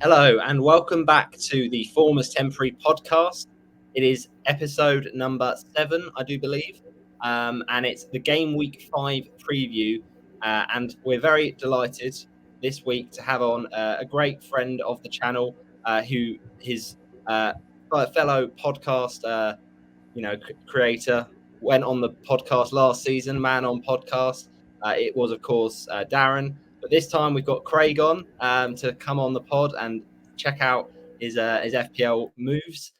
Hello and welcome back to the Former's Temporary podcast. It is episode number 7, I do believe, and it's the Game Week 5 preview. And we're very delighted this week to have on a great friend of the channel, who his fellow podcast, creator went on the podcast last season, Man on Podcast. It was, of course, Darren. But this time we've got Craig on to come on the pod and check out his FPL moves.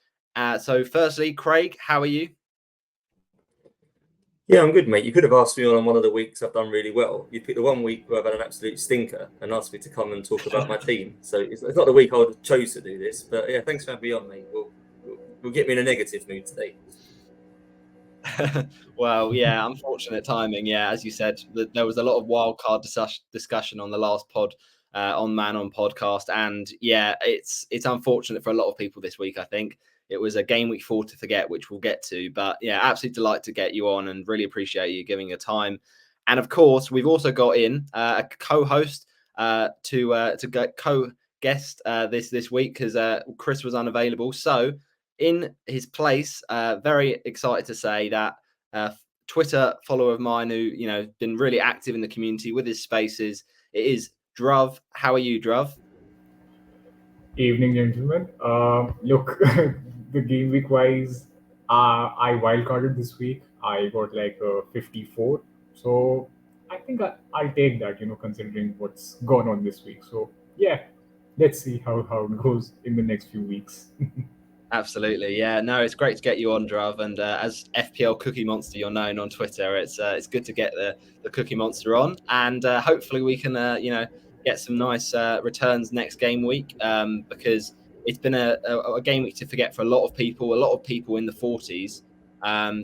So firstly, Craig, how are you? Yeah, I'm good, mate. You could have asked me on one of the weeks I've done really well. You picked the one week where I've had an absolute stinker and asked me to come and talk about my team. So it's not the week I would have chose to do this. But yeah, thanks for having me on, mate. We'll get me in a negative mood today. Well, yeah, unfortunate timing. Yeah, as you said, there was a lot of wildcard discussion on the last pod on Man on Podcast, and yeah, it's unfortunate for a lot of people this week. I think it was a game week 4 to forget, which we'll get to. But yeah, absolute delight to get you on, and really appreciate you giving your time. And of course, we've also got in a co-host to get co-guest this week because Chris was unavailable. So in his place, very excited to say that Twitter follower of mine who been really active in the community with his spaces. It is Dhruv. How are you, Dhruv? Evening, gentlemen. Look, the game week wise, I wildcarded this week. I got like 54. So I think I'll take that, considering what's gone on this week. So yeah, let's see how it goes in the next few weeks. Absolutely, yeah. No, it's great to get you on, Dhruv. And as FPL Cookie Monster, you're known on Twitter. It's good to get the Cookie Monster on, and hopefully we can get some nice returns next game week, because it's been a game week to forget for a lot of people in the 40s.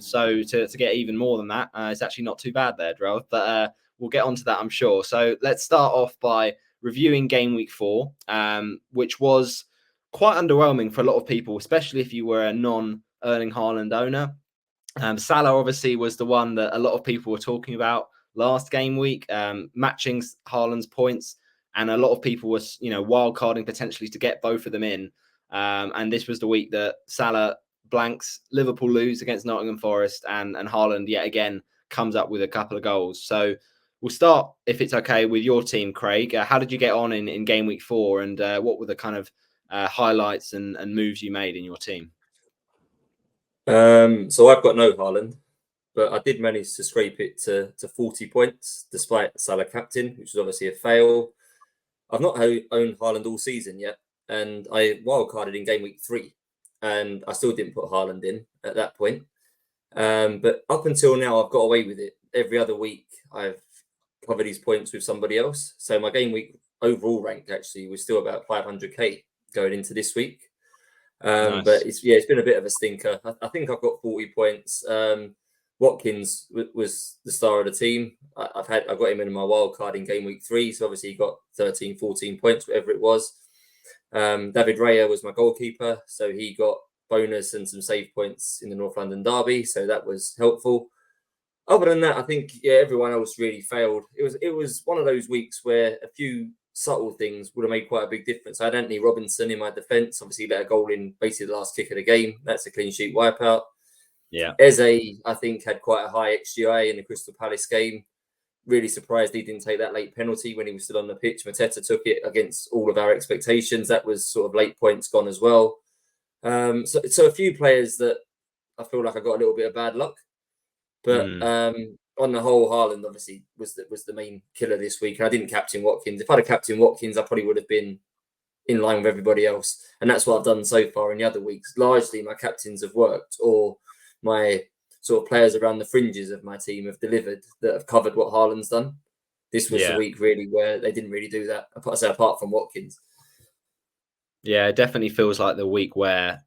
So to get even more than that, it's actually not too bad there, Dhruv. But we'll get onto that, I'm sure. So let's start off by reviewing game week 4, which was quite underwhelming for a lot of people, especially if you were a non-Erling Haaland owner. Salah obviously was the one that a lot of people were talking about last game week, matching Haaland's points, and a lot of people was wildcarding potentially to get both of them in. And this was the week that Salah blanks, Liverpool lose against Nottingham Forest, and Haaland yet again comes up with a couple of goals. So we'll start, if it's okay, with your team, Craig. How did you get on in game week 4, and what were the kind of highlights and moves you made in your team? So I've got no Haaland, but I did manage to scrape it to 40 points despite Salah captain, which was obviously a fail. I've not owned Haaland all season yet, and I wildcarded in game week 3, and I still didn't put Haaland in at that point. But up until now, I've got away with it. Every other week, I've covered these points with somebody else. So my game week overall rank actually was still about 500k going into this week. Nice. But it's been a bit of a stinker. I think I've got 40 points. Watkins was the star of the team. I got him in my wild card in game week 3, so obviously he got 13, 14 points, whatever it was. David Raya was my goalkeeper, so he got bonus and some save points in the North London derby, so that was helpful. Other than that, I think everyone else really failed. It was one of those weeks where a few subtle things would have made quite a big difference. I had Anthony Robinson in my defence. Obviously, let a goal in basically the last kick of the game. That's a clean sheet wipeout. Yeah. Eze, I think, had quite a high XGI in the Crystal Palace game. Really surprised he didn't take that late penalty when he was still on the pitch. Mateta took it against all of our expectations. That was sort of late points gone as well. So a few players that I feel like I got a little bit of bad luck. But on the whole, Haaland obviously was the main killer this week. I didn't captain Watkins. If I'd have captained Watkins, I probably would have been in line with everybody else. And that's what I've done so far in the other weeks. Largely, my captains have worked, or my sort of players around the fringes of my team have delivered, that have covered what Haaland's done. This was the week really where they didn't really do that, apart from Watkins. Yeah, it definitely feels like the week where,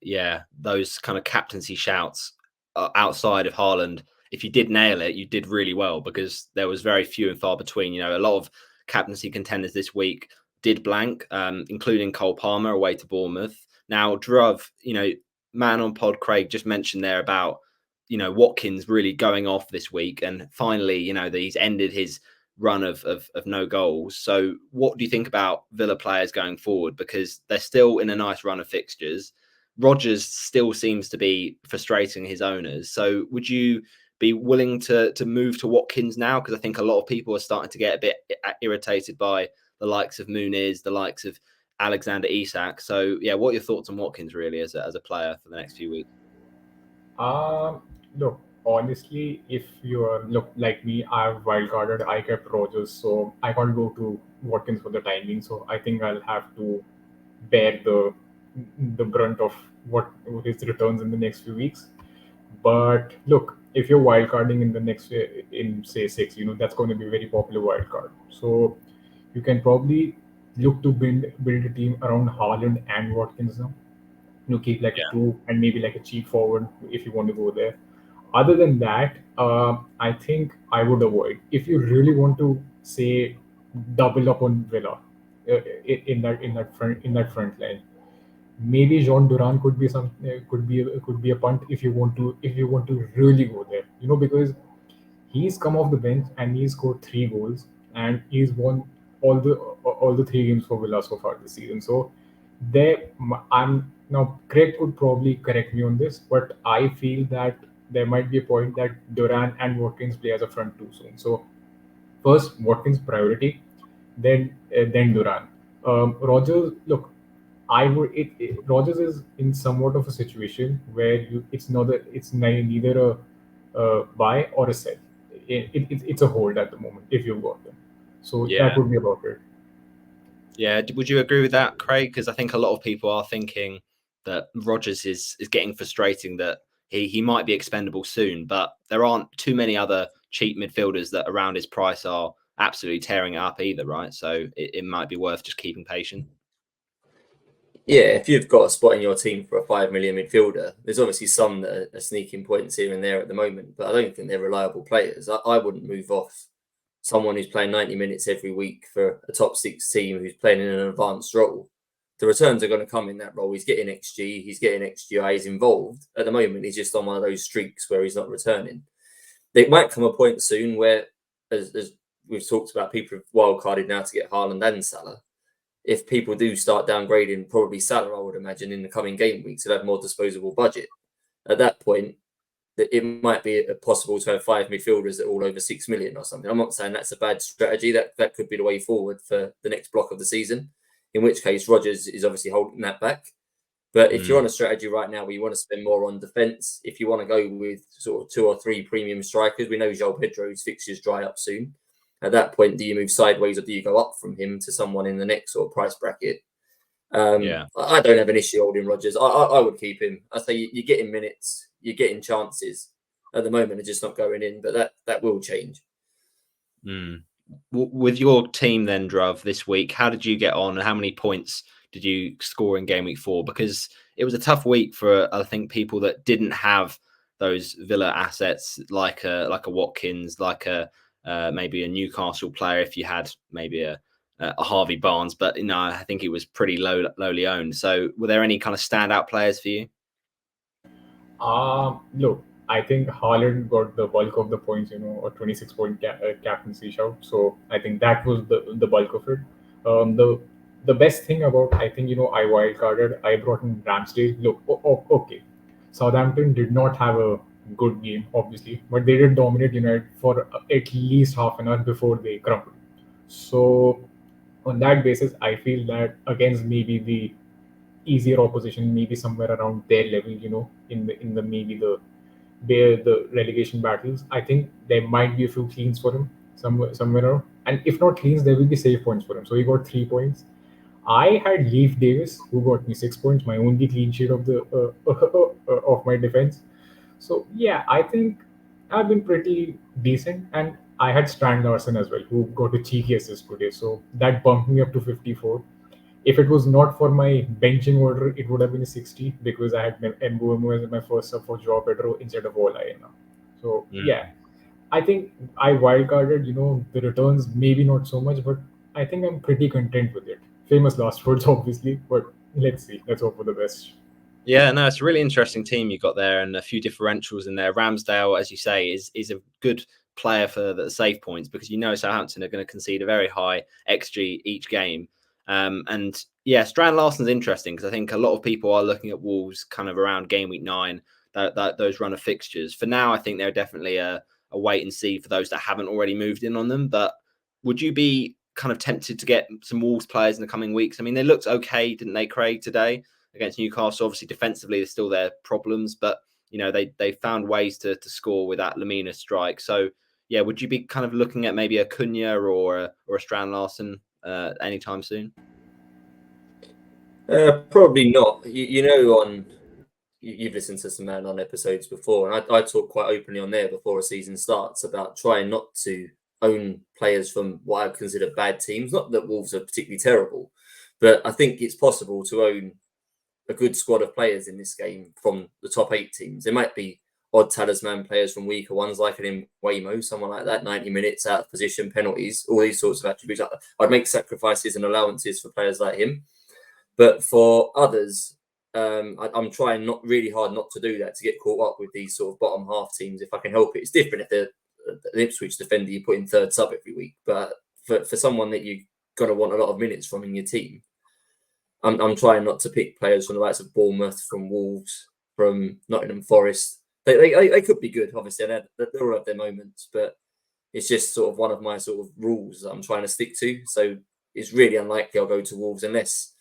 those kind of captaincy shouts outside of Haaland, if you did nail it, you did really well, because there was very few and far between. A lot of captaincy contenders this week did blank, including Cole Palmer away to Bournemouth. Now, Dhruv, Man on Pod, Craig just mentioned there about, Watkins really going off this week. And finally, he's ended his run of no goals. So what do you think about Villa players going forward? Because they're still in a nice run of fixtures. Rodgers still seems to be frustrating his owners. So would you be willing to move to Watkins now? Because I think a lot of people are starting to get a bit irritated by the likes of Muniz, the likes of Alexander Isak. So yeah, what are your thoughts on Watkins really as a player for the next few weeks? Look, honestly, if you're look like me, I've wildcarded. I kept Rogers, so I can't go to Watkins for the timing. So I think I'll have to bear the brunt of what his returns in the next few weeks. But look, if you're wildcarding in the next in say 6, that's going to be a very popular wildcard. So you can probably look to build a team around Haaland and Watkins now. Keep like a two and maybe like a cheap forward if you want to go there. Other than that, I think I would avoid if you really want to say double up on Villa in that front line. Maybe Jean Duran could be could be a punt if you want to really go there. Because he's come off the bench and he's scored 3 goals and he's won all the 3 games for Villa so far this season. So there, I'm now. Craig could probably correct me on this, but I feel that there might be a point that Duran and Watkins play as a front two soon. So first Watkins priority, then Duran. Rogers, look, I would. Rogers is in somewhat of a situation where neither a buy or a sell. It's a hold at the moment if you've got them. So that would be about it. Yeah, would you agree with that, Craig? Because I think a lot of people are thinking that Rodgers is getting frustrating, that he might be expendable soon, but there aren't too many other cheap midfielders that around his price are absolutely tearing it up either, right? So it might be worth just keeping patient. Yeah, if you've got a spot in your team for a 5 million midfielder, there's obviously some that are sneaking points here and there at the moment, but I don't think they're reliable players. I wouldn't move off someone who's playing 90 minutes every week for a top 6 team who's playing in an advanced role. The returns are going to come in that role. He's getting XG, he's getting XGI, he's involved. At the moment, he's just on one of those streaks where he's not returning. There might come a point soon where, as we've talked about, people have wildcarded now to get Haaland and Salah. If people do start downgrading, probably Salah, I would imagine, in the coming game weeks, they'll have more disposable budget. At that point, it might be possible to have 5 midfielders that are all over 6 million or something. I'm not saying that's a bad strategy. That could be the way forward for the next block of the season, in which case Rodgers is obviously holding that back. But if you're on a strategy right now where you want to spend more on defence, if you want to go with sort of 2 or 3 premium strikers, we know João Pedro's fixtures dry up soon. At that point, do you move sideways or do you go up from him to someone in the next sort of price bracket? I don't have an issue holding Rodgers. I would keep him. I say you're getting minutes, you're getting chances. At the moment, they're just not going in, but that will change. With your team then, Dhruv, this week, how did you get on and how many points did you score in game week 4? Because it was a tough week for, I think, people that didn't have those Villa assets like a Watkins, like maybe a Newcastle player if you had maybe a Harvey Barnes, but I think he was pretty lowly owned. So were there any kind of standout players for you? Look, I think Haaland got the bulk of the points, a 26-point captaincy shout. So I think that was the bulk of it. The best thing about, I think, I wildcarded, I brought in Ramsdale. Look, okay. Southampton did not have a good game, obviously, but they did dominate United for at least half an hour before they crumbled. So on that basis, I feel that against maybe the easier opposition, maybe somewhere around their level, in the maybe the relegation battles, I think there might be a few cleans for him somewhere around. And if not cleans, there will be save points for him. So he got 3 points. I had Leif Davis, who got me 6 points, my only clean sheet of the of my defense. So yeah, I think I've been pretty decent, and I had Strand Larson as well, who got a cheeky assist today. So that bumped me up to 54. If it was not for my benching order, it would have been a 60 because I had Mbuemo as my first sub for João Pedro instead of Ola. So yeah, I think I wildcarded. The returns maybe not so much, but I think I'm pretty content with it. Famous last words, obviously, but let's see. Let's hope for the best. Yeah, no, it's a really interesting team you got there, and a few differentials in there. Ramsdale, as you say, is a good player for the save points, because you know Southampton are going to concede a very high XG each game. And yeah, Strand Larsen's interesting because I think a lot of people are looking at Wolves kind of around game week 9, those run of fixtures. For now, I think they're definitely a wait and see for those that haven't already moved in on them. But would you be kind of tempted to get some Wolves players in the coming weeks? I mean, they looked okay, didn't they, Craig, today against Newcastle? Obviously, defensively, there's still their problems, but you know they found ways to score with that Lamina strike. So yeah, would you be kind of looking at maybe a Cunha or a Strand Larsen anytime soon? Probably not. You've listened to some Man On episodes before, and I talk quite openly on there before a season starts about trying not to own players from what I consider bad teams. Not that Wolves are particularly terrible, but I think it's possible to own a good squad of players in this game from the top 8 teams. There might be odd talisman players from weaker ones, like an Waymo, someone like that, 90 minutes out of position, penalties, all these sorts of attributes. I'd make sacrifices and allowances for players like him. But for others, I'm trying not really hard not to do that, to get caught up with these sort of bottom half teams if I can help it. It's different if they're an Ipswich defender you put in third sub every week. But for someone that you've got to want a lot of minutes from in your team, I'm trying not to pick players from the likes of Bournemouth, from Wolves, from Nottingham Forest. They could be good, obviously. They all have their moments, but it's just sort of one of my sort of rules that I'm trying to stick to. So it's really unlikely I'll go to Wolves unless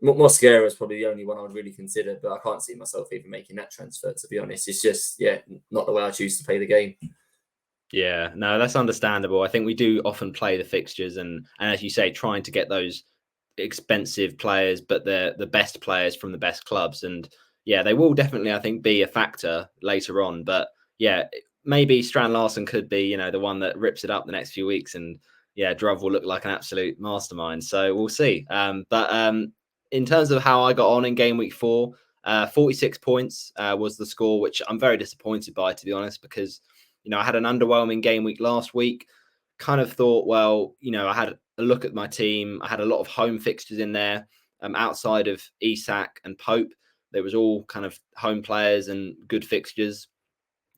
Mosquera is probably the only one I would really consider, but I can't see myself even making that transfer, to be honest. It's just, not the way I choose to play the game. Yeah, no, that's understandable. I think we do often play the fixtures and as you say, trying to get those expensive players, but they're the best players from the best clubs. And yeah, they will definitely, I think, be a factor later on. But yeah, maybe Strand Larsen could be, the one that rips it up the next few weeks. And yeah, Dhruv will look like an absolute mastermind. So we'll see. But in terms of how I got on in game week 4, 46 points was the score, which I'm very disappointed by, to be honest, because I had an underwhelming game week last week. Kind of thought, well, I had a look at my team. I had a lot of home fixtures in there, outside of Isak and Pope. There was all kind of home players and good fixtures.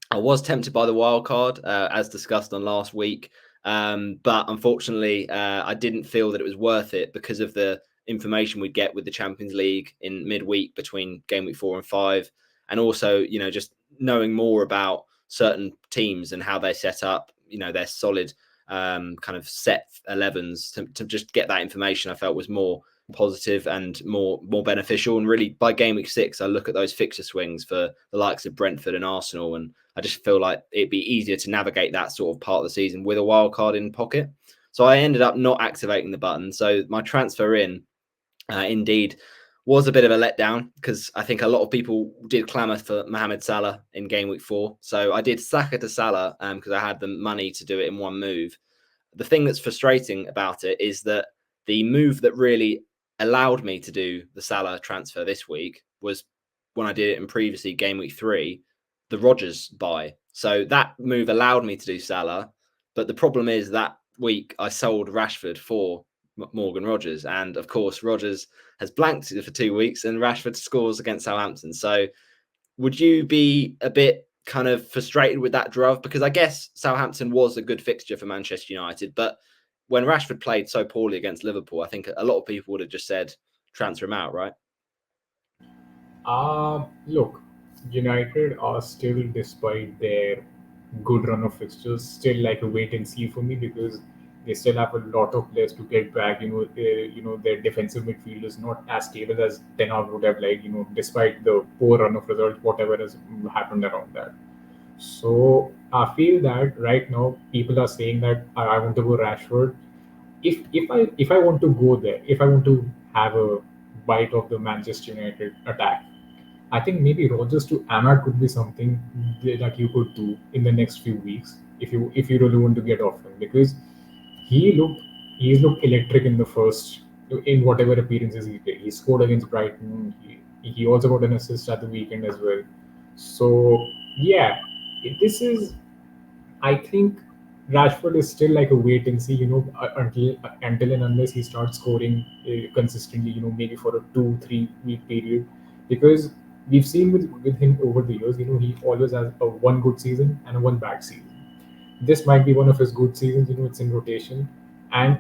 I was tempted by the wild card, as discussed on last week, but unfortunately, I didn't feel that it was worth it because of the information we'd get with the Champions League in midweek between game week 4 and 5, and also, just knowing more about certain teams and how they set up, their solid kind of set 11s to just get that information. I felt was more positive and more beneficial. And really, by game week 6, I look at those fixture swings for the likes of Brentford and Arsenal, and I just feel like it'd be easier to navigate that sort of part of the season with a wild card in pocket. So I ended up not activating the button. So my transfer indeed was a bit of a letdown, because I think a lot of people did clamour for Mohamed Salah in game week 4. So I did Saka to Salah because I had the money to do it in one move. The thing that's frustrating about it is that the move that really allowed me to do the Salah transfer this week was when I did it in previously game week 3, the Rodgers buy. So that move allowed me to do Salah. But the problem is that week I sold Rashford for Morgan Rodgers. And of course, Rodgers has blanked for 2 weeks and Rashford scores against Southampton. So would you be a bit kind of frustrated with that, Dhruv? Because I guess Southampton was a good fixture for Manchester United, but when Rashford played so poorly against Liverpool, I think a lot of people would have just said transfer him out, right? Look, United are still, despite their good run of fixtures, still like a wait and see for me, because they still have a lot of players to get back. Their defensive midfield is not as stable as Ten Hag would have liked. Despite the poor run of results, whatever has happened around that. So I feel that right now people are saying that I want to go Rashford. If I want to go there, if I want to have a bite of the Manchester United attack, I think maybe Rogers to Ahmad could be something that you could do in the next few weeks if you really want to get off him, because he looked he's looked electric in the first, in whatever appearances he played. He scored against Brighton. He also got an assist at the weekend as well. So yeah, this is, I think Rashford is still like a wait and see, until and unless he starts scoring consistently, maybe for a 2-3 week period, because we've seen with him over the years, he always has a one good season and a one bad season. this might be one of his good seasons. It's in rotation, and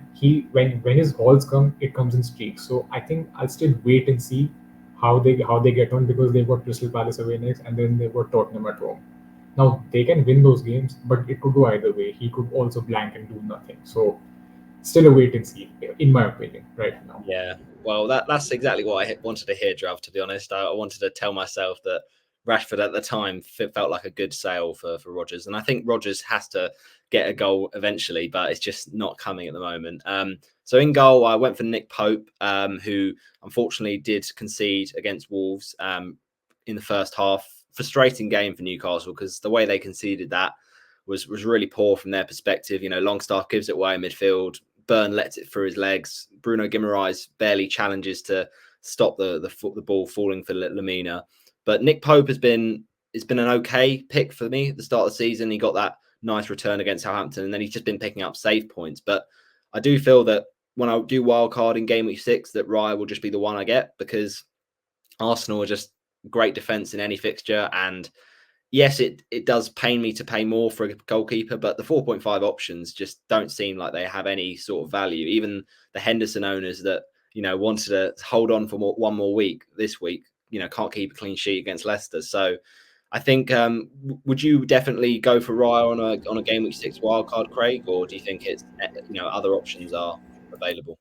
when his calls come, it comes in streaks. So I think I'll still wait and see how they get on, because they've got Crystal Palace away next, and then they've got Tottenham at home. Now they can win those games, but it could go either way. He could also blank and do nothing. So still a wait and see, in my opinion, right now. Yeah, well, that's exactly what I wanted to hear, Drav. To be honest, I wanted to tell myself that Rashford at the time felt like a good sale for Rodgers, and I think Rodgers has to get a goal eventually, but it's just not coming at the moment. So in goal, I went for Nick Pope, who unfortunately did concede against Wolves in the first half. Frustrating game for Newcastle, because the way they conceded that was really poor from their perspective. Longstaff gives it away in midfield. Burn lets it through his legs. Bruno Guimaraes barely challenges to stop the ball falling for Lamina. But Nick Pope has been an okay pick for me at the start of the season. He got that nice return against Southampton, and then he's just been picking up save points. But I do feel that when I do wildcard in game week 6, that Raya will just be the one I get, because Arsenal are just great defence in any fixture. And yes, it does pain me to pay more for a goalkeeper, but the 4.5 options just don't seem like they have any sort of value. Even the Henderson owners that wanted to hold on for one more week this week, can't keep a clean sheet against Leicester. So I think, would you definitely go for Raya on a game week 6 wildcard, Craig, or do you think it's other options are available?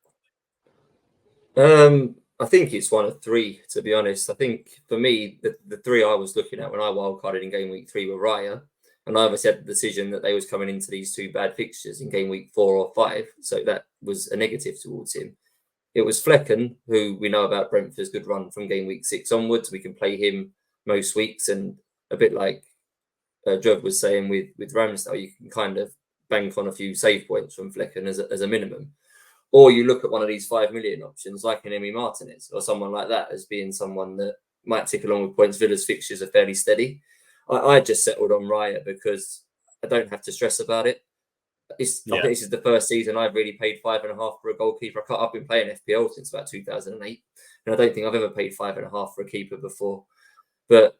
I think it's one of three, to be honest. I think for me, the three I was looking at when I wildcarded in game week 3 were Raya, and I obviously had the decision that they was coming into these two bad fixtures in game week 4 or 5, so that was a negative towards him. It was Flecken, who we know about Brentford's good run from game week 6 onwards. We can play him most weeks, and a bit like Dhruv was saying with Ramsdale, you can kind of bank on a few save points from Flecken as a minimum. Or you look at one of these 5 million options, like an Emi Martinez or someone like that, as being someone that might tick along with points. Villa's fixtures are fairly steady. I just settled on Raya because I don't have to stress about it. I think this is the first season I've really paid 5.5 for a goalkeeper. I've been playing FPL since about 2008, and I don't think I've ever paid 5.5 for a keeper before. But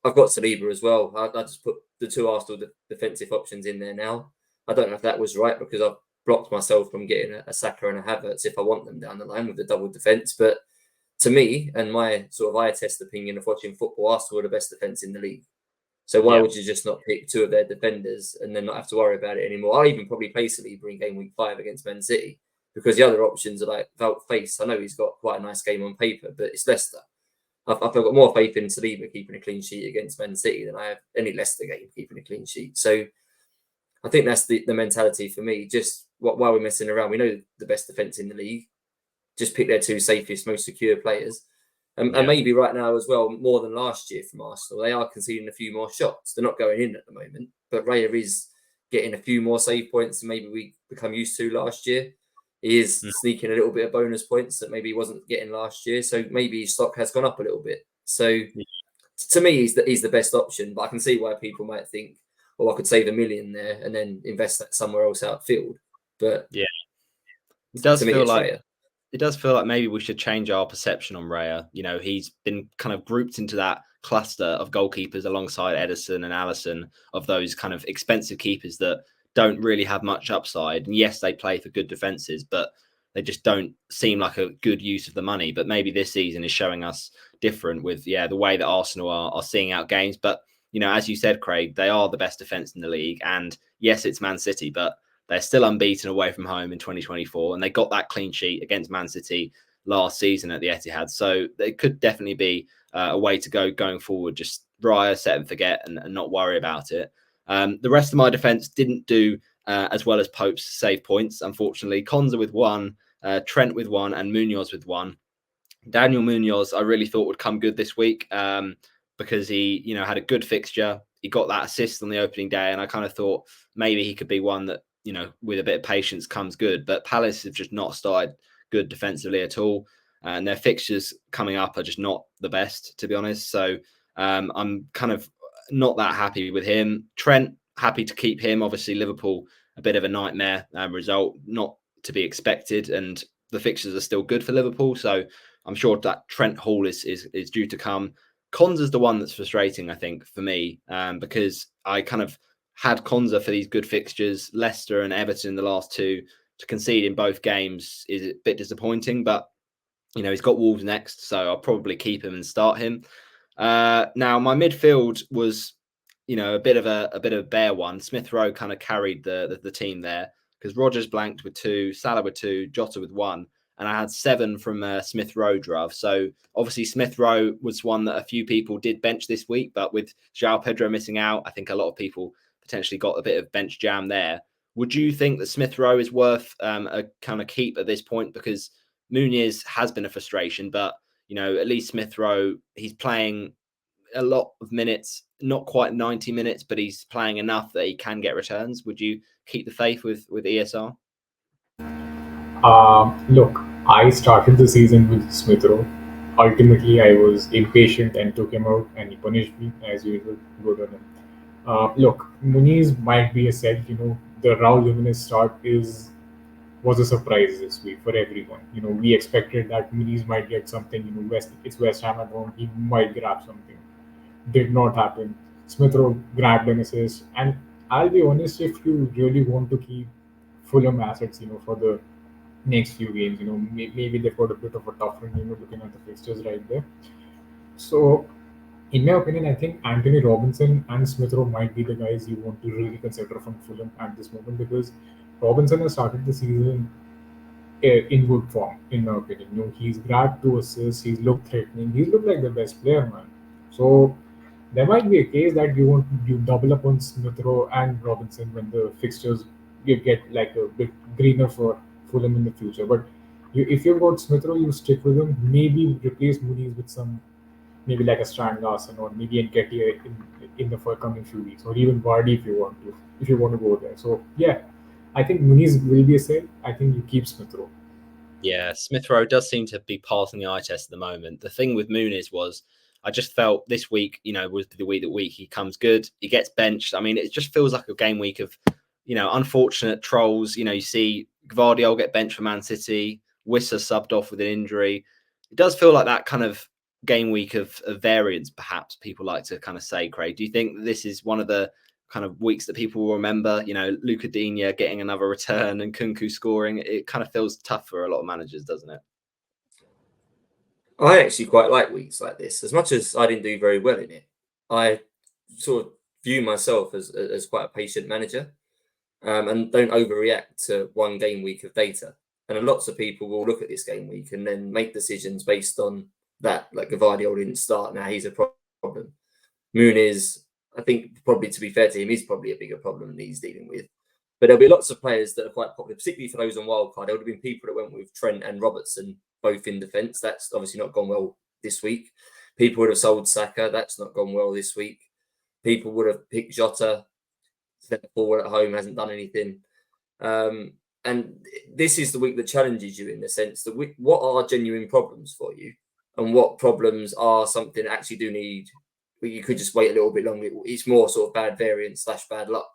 I've got Saliba as well. I just put the two Arsenal defensive options in there now. I don't know if that was right, because I've blocked myself from getting a Saka and a Havertz if I want them down the line with the double defence. But to me, and my sort of eye test opinion of watching football, Arsenal are the best defence in the league. So why would you just not pick two of their defenders and then not have to worry about it anymore? I'll even probably play Saliba in game week 5 against Man City, because the other options are like Wout Face. I know he's got quite a nice game on paper, but it's Leicester. I've got more faith in Saliba keeping a clean sheet against Man City than I have any Leicester game keeping a clean sheet. So I think that's the mentality for me. Just while we're messing around, we know the best defence in the league. Just pick their two safest, most secure players. And maybe right now as well, more than last year from Arsenal, they are conceding a few more shots. They're not going in at the moment, but Raya is getting a few more save points than maybe we become used to last year. He is sneaking a little bit of bonus points that maybe he wasn't getting last year. So maybe his stock has gone up a little bit. So to me, he's the best option. But I can see why people might think, I could save $1 million there and then invest that somewhere else outfield. But yeah, it does feel like maybe we should change our perception on Raya. He's been kind of grouped into that cluster of goalkeepers alongside Ederson and Alisson, of those kind of expensive keepers that don't really have much upside. And yes, they play for good defenses, but they just don't seem like a good use of the money. But maybe this season is showing us different with the way that Arsenal are seeing out games. But as you said, Craig, they are the best defense in the league. And yes, it's Man City, but they're still unbeaten away from home in 2024. And they got that clean sheet against Man City last season at the Etihad. So it could definitely be a way to go going forward. Just Raya, set and forget, and not worry about it. The rest of my defense didn't do as well as Pope's save points, unfortunately. Konza with 1, Trent with 1, and Munoz with 1. Daniel Munoz, I really thought would come good this week because he, had a good fixture. He got that assist on the opening day, and I kind of thought maybe he could be one that, with a bit of patience comes good. But Palace have just not started good defensively at all, and their fixtures coming up are just not the best, to be honest. So I'm kind of not that happy with him. Trent, happy to keep him. Obviously, Liverpool, a bit of a nightmare result, not to be expected, and the fixtures are still good for Liverpool. So I'm sure that Trent Hall is due to come. Konza's the one that's frustrating, I think, for me, because I kind of had Konza for these good fixtures. Leicester and Everton in the last two, to concede in both games is a bit disappointing, but he's got Wolves next, so I'll probably keep him and start him. Now my midfield was, a bit of a bare one. Smith Rowe kind of carried the team there because Rodgers blanked with 2, Salah with 2, Jota with 1, and I had 7 from Smith Rowe, Druv. So obviously Smith Rowe was one that a few people did bench this week, but with João Pedro missing out, I think a lot of people potentially got a bit of bench jam there. Would you think that Smith Rowe is worth a kind of keep at this point? Because Muniz has been a frustration, but at least Smith Rowe, he's playing a lot of minutes, not quite 90 minutes, but he's playing enough that he can get returns. Would you keep the faith with ESR? Look, I started the season with Smith Rowe. Ultimately, I was impatient and took him out, and he punished me as usual. Good on him. Look, Muniz might be a sell. The Raul Jimenez start was a surprise this week for everyone. We expected that Muniz might get something. It's West Ham at home. He might grab something. Did not happen. Smith Rowe grabbed an assist, and I'll be honest, if you really want to keep Fulham assets, for the next few games, maybe they've got a bit of a tough run, looking at the fixtures right there. So, in my opinion, I think Anthony Robinson and Smith Rowe might be the guys you want to really consider from Fulham at this moment, because Robinson has started the season in good form, in my opinion. He's grabbed 2 assists, he's looked threatening, he's looked like the best player, man. So there might be a case that you double up on Smith Rowe and Robinson when the fixtures you get like a bit greener for Fulham in the future. But if you've got Smith Rowe, you stick with him. Maybe replace Muniz with some, maybe like a Strand Larson, or maybe Nketiah in the forthcoming few weeks, or even Vardy if you want to go there. So yeah, I think Muniz will be a sale. I think you keep Smith Rowe. Yeah, Smith Rowe does seem to be passing the eye test at the moment. The thing with Muniz was, I just felt this week, was the week he comes good, he gets benched. I mean, it just feels like a game week of, unfortunate trolls. You see Gvardiol get benched for Man City, Wissa subbed off with an injury. It does feel like that kind of game week of variance, perhaps people like to kind of say. Craig, do you think this is one of the kind of weeks that people will remember? Luca Digne getting another return and Kunku scoring. It kind of feels tough for a lot of managers, doesn't it? I actually quite like weeks like this. As much as I didn't do very well in it, I sort of view myself as quite a patient manager, and don't overreact to one game week of data. And lots of people will look at this game week and then make decisions based on that. Like Gvardiol didn't start, now he's a problem. Muniz, I think, probably, to be fair to him, is probably a bigger problem that he's dealing with. But there'll be lots of players that are quite popular, particularly for those on wildcard. There would have been people that went with Trent and Robertson, both in defence. That's obviously not gone well this week. People would have sold Saka. That's not gone well this week. People would have picked Jota. Centre forward at home, hasn't done anything. And this is the week that challenges you, in the sense that what are genuine problems for you, and what problems are something that actually do need, you could just wait a little bit longer. It's more sort of bad variance / bad luck.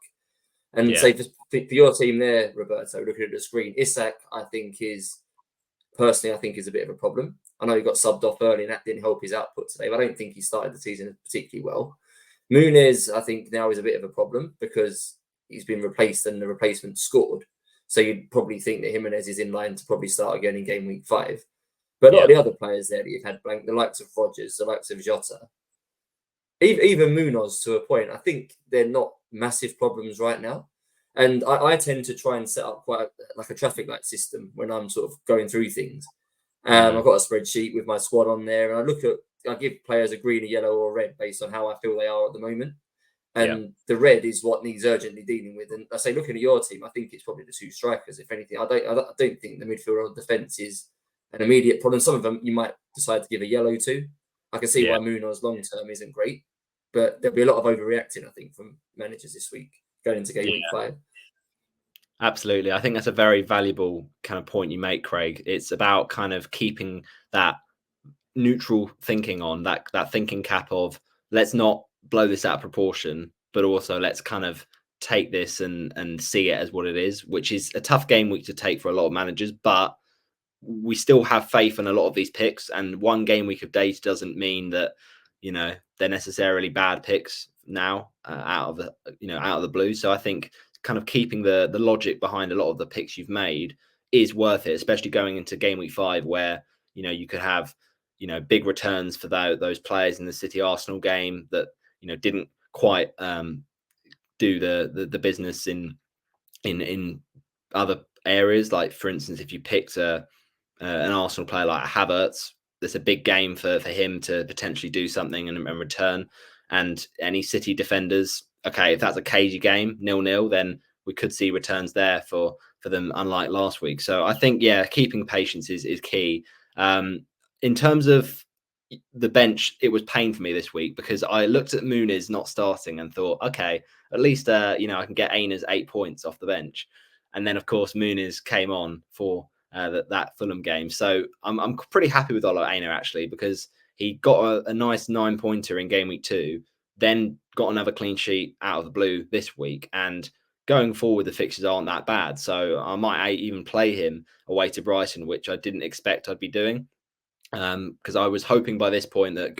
And say for your team there, Roberto, looking at the screen, Isak, I think is a bit of a problem. I know he got subbed off early and that didn't help his output today, but I don't think he started the season particularly well. Muniz, I think, now is a bit of a problem because he's been replaced and the replacement scored. So you'd probably think that Jimenez is in line to probably start again in game week 5. But a lot of the other players there that you've had blank, the likes of Rodgers, the likes of Jota, even Munoz to a point, I think they're not massive problems right now. And I tend to try and set up quite like a traffic light system when I'm sort of going through things. I've got a spreadsheet with my squad on there, and I give players a green, a yellow, or a red based on how I feel they are at the moment. And the red is what needs urgently dealing with. And I say, looking at your team, I think it's probably the 2 strikers. If anything, I don't think the midfield or defence is an immediate problem. Some of them you might decide to give a yellow to. I can see why Munoz long term isn't great, but there'll be a lot of overreacting, I think, from managers this week going into game week 5. Absolutely. I think that's a very valuable kind of point you make, Craig. It's about kind of keeping that neutral thinking on, that thinking cap of, let's not blow this out of proportion, but also let's kind of take this and see it as what it is, which is a tough game week to take for a lot of managers, but we still have faith in a lot of these picks. And one game week of data doesn't mean that, they're necessarily bad picks now out of the blue. So I think kind of keeping the logic behind a lot of the picks you've made is worth it, especially going into game week 5 where you could have big returns for those players in the City Arsenal game that didn't quite do the business in other areas. Like for instance, if you picked an Arsenal player like Havertz, there's a big game for him to potentially do something and return. And any City defenders, okay, if that's a cagey game, 0-0, then we could see returns there for them, unlike last week. So I think, yeah, keeping patience is key. In terms of the bench, it was pain for me this week because I looked at Muniz not starting and thought, okay, at least I can get Aina's 8 points off the bench. And then of course Muniz came on for that Fulham game. So I'm pretty happy with Ola Aina actually, because he got a nice 9-pointer in game week 2, then got another clean sheet out of the blue this week, and going forward the fixtures aren't that bad. So I might even play him away to Brighton, which I didn't expect I'd be doing. Because I was hoping by this point that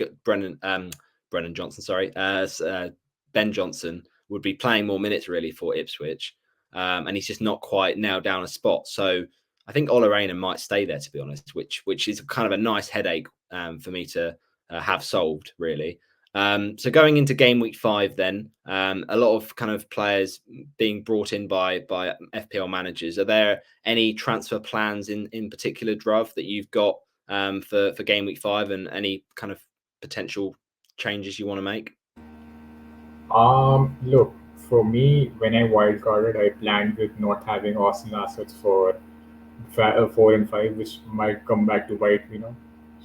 Ben Johnson would be playing more minutes really for Ipswich, and he's just not quite nailed down a spot. So I think Ola Aina might stay there, to be honest, which is kind of a nice headache for me to have solved, really. So going into game week 5, then a lot of kind of players being brought in by FPL managers. Are there any transfer plans in particular, Dhruv, that you've got for game week 5, and any kind of potential changes you want to make? Look, for me, when I wildcarded, I planned with not having Arsenal assets for 4 and 5, which might come back to bite me now.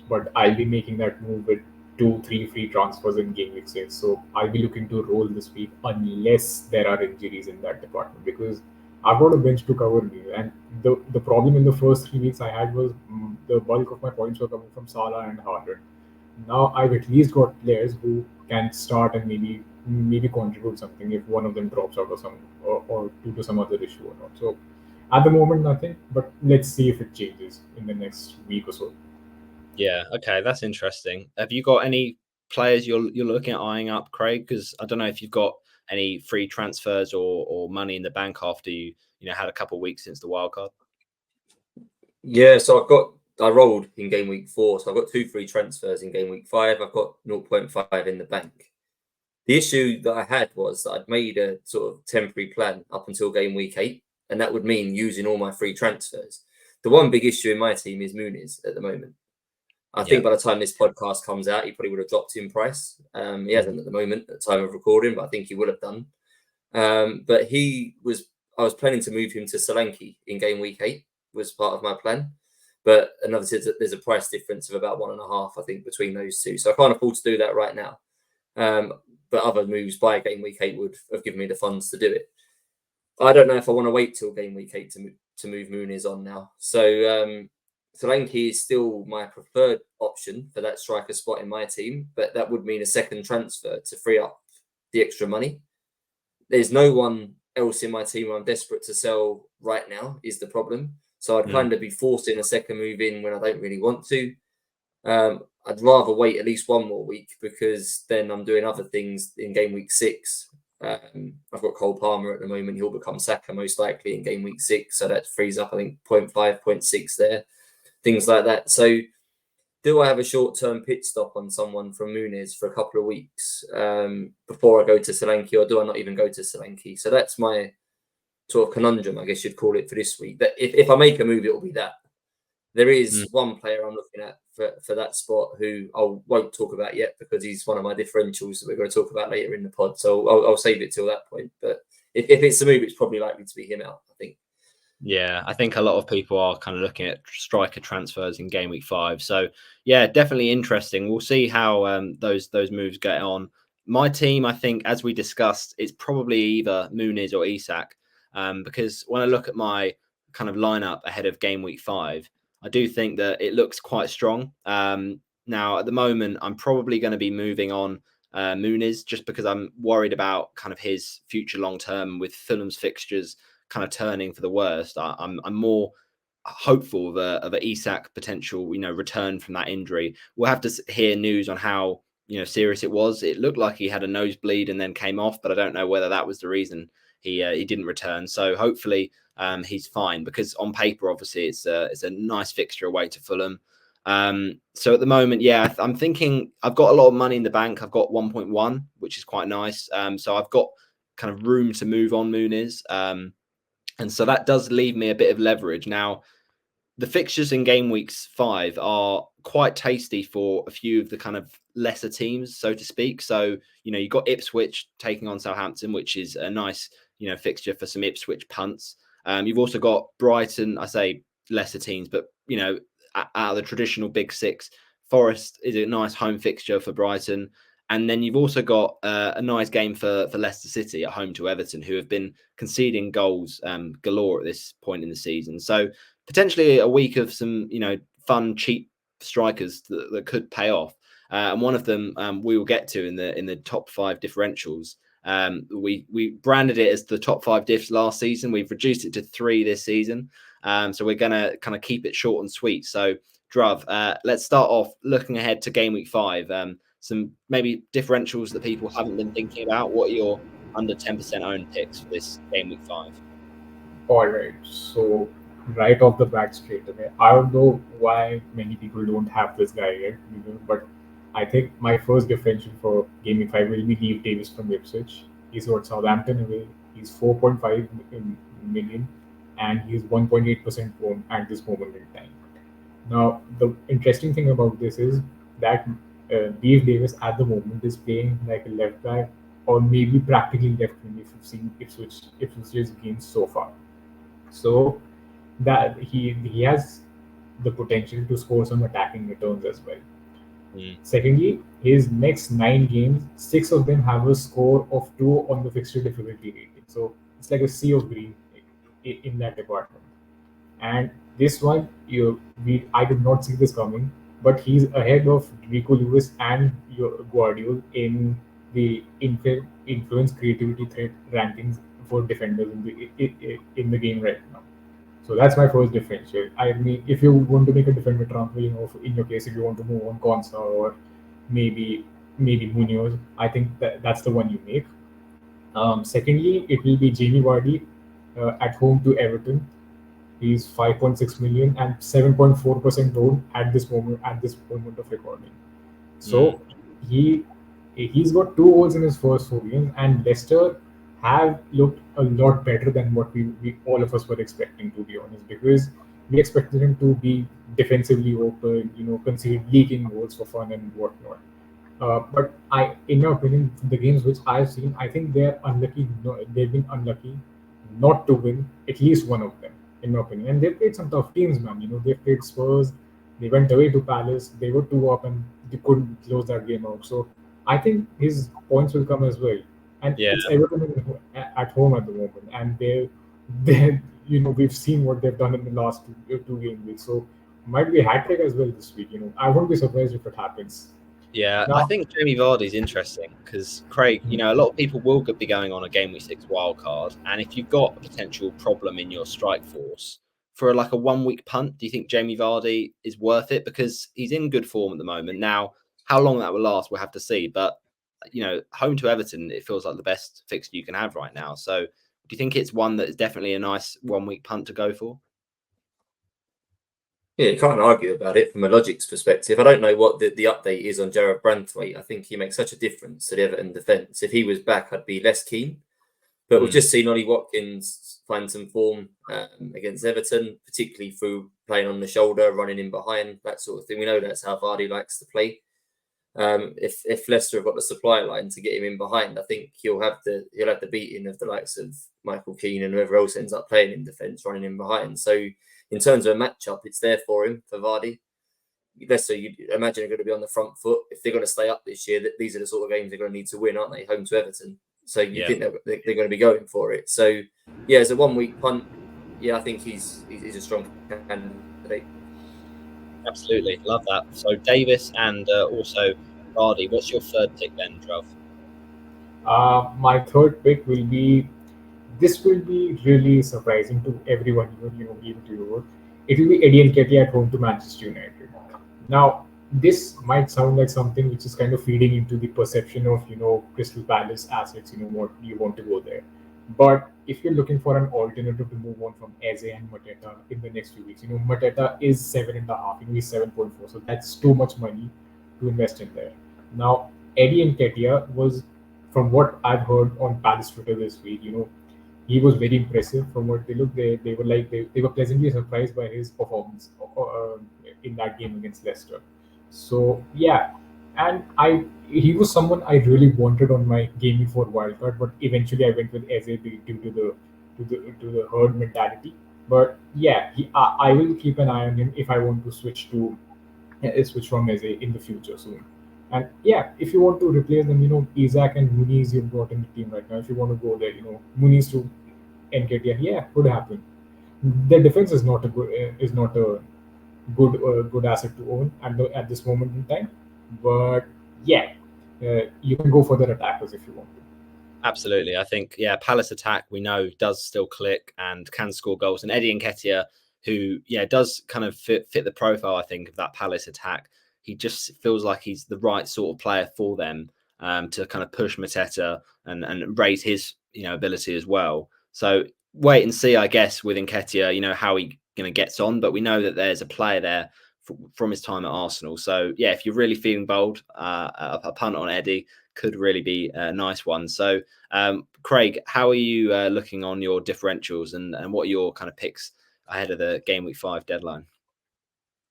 But I'll be making that move with 2-3 free transfers in game week 6. So I'll be looking to roll this week unless there are injuries in that department, because I've got a bench to cover me. And the problem in the first 3 weeks I had was the bulk of my points were coming from Salah and Haaland. Now I've at least got players who can start and maybe contribute something if one of them drops out or due to some other issue or not. So at the moment, nothing, but let's see if it changes in the next week or so. Yeah, okay, that's interesting. Have you got any players you're looking at eyeing up, Craig? Because I don't know if you've got any free transfers or money in the bank after you had a couple of weeks since the wildcard. Yeah, so I rolled in game week 4, so I've got 2 free transfers in game week 5. I've got 0.5 in the bank. The issue that I had was that I'd made a sort of temporary plan up until game week 8, and that would mean using all my free transfers. The one big issue in my team is Muniz at the moment. I think by the time this podcast comes out, he probably would have dropped in price. He hasn't at the moment at the time of recording, but I think he would have done. But I was planning to move him to Solanke in game week 8, was part of my plan. But another, there's a price difference of about 1.5, I think, between those two. So I can't afford to do that right now. But other moves by game week 8 would have given me the funds to do it. I don't know if I want to wait till game week 8 to move Muniz on now. So Solanke is still my preferred option for that striker spot in my team, but that would mean a second transfer to free up the extra money. There's no one else in my team I'm desperate to sell right now is the problem. So I'd kind of be forcing a second move in when I don't really want to. I'd rather wait at least one more week, because then I'm doing other things in game week 6. I've got Cole Palmer at the moment. He'll become Saka most likely in game week 6. So that frees up, I think, 0.5, 0.6 there. Things like that. So do I have a short-term pit stop on someone from Muniz for a couple of weeks before I go to Solanke, or do I not even go to Solanke? So that's my sort of conundrum, I guess you'd call it, for this week. That if I make a move, it will be that. There is one player I'm looking at for that spot who I won't talk about yet, because he's one of my differentials that we're going to talk about later in the pod. So I'll save it till that point. But if it's a move, it's probably likely to be him out, I think. Yeah, I think a lot of people are kind of looking at striker transfers in game week 5. So yeah, definitely interesting. We'll see how those moves get on. My team, I think, as we discussed, it's probably either Muniz or Isak, because when I look at my kind of lineup ahead of game week 5, I do think that it looks quite strong. Now, at the moment, I'm probably going to be moving on Muniz, just because I'm worried about kind of his future long term with Fulham's fixtures kind of turning for the worst. I'm more hopeful of a Isak potential return from that injury. We'll have to hear news on how serious it was. It looked like he had a nosebleed and then came off, but I don't know whether that was the reason he didn't return. So hopefully he's fine, because on paper, obviously, it's a nice fixture away to Fulham. So at the moment, yeah, I'm thinking I've got a lot of money in the bank. I've got 1.1, which is quite nice. So I've got kind of room to move on Muniz. And so that does leave me a bit of leverage. Now, the fixtures in game weeks 5 are quite tasty for a few of the kind of lesser teams, so to speak. So, you've got Ipswich taking on Southampton, which is a nice, fixture for some Ipswich punts. You've also got Brighton, I say lesser teams, but, out of the traditional big six, Forest is a nice home fixture for Brighton. And then you've also got a nice game for Leicester City at home to Everton, who have been conceding goals galore at this point in the season. So potentially a week of some, fun, cheap strikers that could pay off. And one of them we will get to in the top 5 differentials. We branded it as the top 5 diffs last season. We've reduced it to 3 this season. So we're going to kind of keep it short and sweet. So, Dhruv, let's start off looking ahead to game week 5. Some maybe differentials that people haven't been thinking about. What are your under 10% owned picks for this game week 5? All right, so right off the bat, straight away, I don't know why many people don't have this guy yet, but I think my first differential for game week 5 will be Leave Davis from Ipswich. He's got Southampton away. He's 4.5 million, and he's 1.8% owned at this moment in time. Now, the interesting thing about this is that Dave Davis at the moment is playing like a left back, or maybe practically left wing if you've seen Ipswich's games so far. So that he has the potential to score some attacking returns as well. Secondly, his next 9 games, 6 of them have a score of 2 on the fixture difficulty rating. So it's like a sea of green in that department. And this one, I did not see this coming, but he's ahead of Rico Lewis and Guardiola in the influence creativity threat rankings for defenders in the game right now. So that's my first differential. I mean, if you want to make a defender transfer, in your case, if you want to move on Konsa or maybe Munoz, I think that's the one you make. Secondly, it will be Jamie Vardy at home to Everton. He's 5.6 million and 7.4% owned at this moment of recording. So he's got 2 goals in his first 4 games, and Leicester have looked a lot better than what we all of us were expecting, to be honest, because we expected him to be defensively open, concede leaking goals for fun and whatnot. But in my opinion, the games which I've seen, I think they're unlucky. They've been unlucky not to win at least one of them, in my opinion. And they've played some tough teams, man. They played Spurs. They went away to Palace. They were 2 up and they couldn't close that game out. So I think his points will come as well. And it's Everton at home at the moment, and they we've seen what they've done in the last 2 game weeks. So might be a hat trick as well this week. I won't be surprised if it happens. Yeah, I think Jamie Vardy's interesting because, Craig, a lot of people will be going on a game week 6 wild card, and if you've got a potential problem in your strike force for like a 1 week punt, do you think Jamie Vardy is worth it? Because he's in good form at the moment. Now, how long that will last, we'll have to see. But home to Everton, it feels like the best fixture you can have right now. So, do you think it's one that is definitely a nice 1 week punt to go for? Yeah, you can't argue about it from a logics perspective. I don't know what the update is on Jarrad Branthwaite. I think he makes such a difference to the Everton defence. If he was back, I'd be less keen. But we've just seen Ollie Watkins find some form against Everton, particularly through playing on the shoulder, running in behind, that sort of thing. We know that's how Vardy likes to play. If Leicester have got the supply line to get him in behind, I think he'll have the beating of the likes of Michael Keane and whoever else ends up playing in defence, running in behind. So in terms of a matchup, it's there for him, for Vardy. Leicester, you imagine, are going to be on the front foot. If they're going to stay up this year, these are the sort of games they're going to need to win, aren't they? Home to Everton. So you think they're going to be going for it. So, yeah, as a 1 week punt, yeah, I think he's a strong candidate. Absolutely. Love that. So Davis and also Vardy. What's your third pick then, Dhruv? My third pick will be, this will be really surprising to everyone, even to you. It will be Eddie Nketiah at home to Manchester United. Now, this might sound like something which is kind of feeding into the perception of Crystal Palace assets. What you want to go there, but if you're looking for an alternative to move on from Eze and Mateta in the next few weeks, Mateta is 7.5. He's 7.4, so that's too much money to invest in there. Now, Eddie Nketiah was, from what I've heard on Palace Twitter this week, he was very impressive from what they looked. They were like they were pleasantly surprised by his performance in that game against Leicester. So yeah, and he was someone I really wanted on my gaming for wildcard, but eventually I went with Eze due to the herd mentality. But yeah, I will keep an eye on him if I want to switch from Eze in the future soon. And yeah, if you want to replace them, Isaac and Muniz you've got in the team right now. If you want to go there, Muniz to Nketiah, yeah, could happen. Their defense is not a good asset to own at this moment in time. But yeah, you can go for their attackers if you want to. Absolutely. I think, yeah, Palace attack, we know, does still click and can score goals. And Eddie Nketiah, who, yeah, does kind of fit the profile, I think, of that Palace attack. He just feels like he's the right sort of player for them to kind of push Mateta and raise his, ability as well. So wait and see, I guess, with Nketiah, how he gets on. But we know that there's a player there from his time at Arsenal. So, yeah, if you're really feeling bold, a punt on Eddie could really be a nice one. So, Craig, how are you looking on your differentials and what are your kind of picks ahead of the Game Week 5 deadline?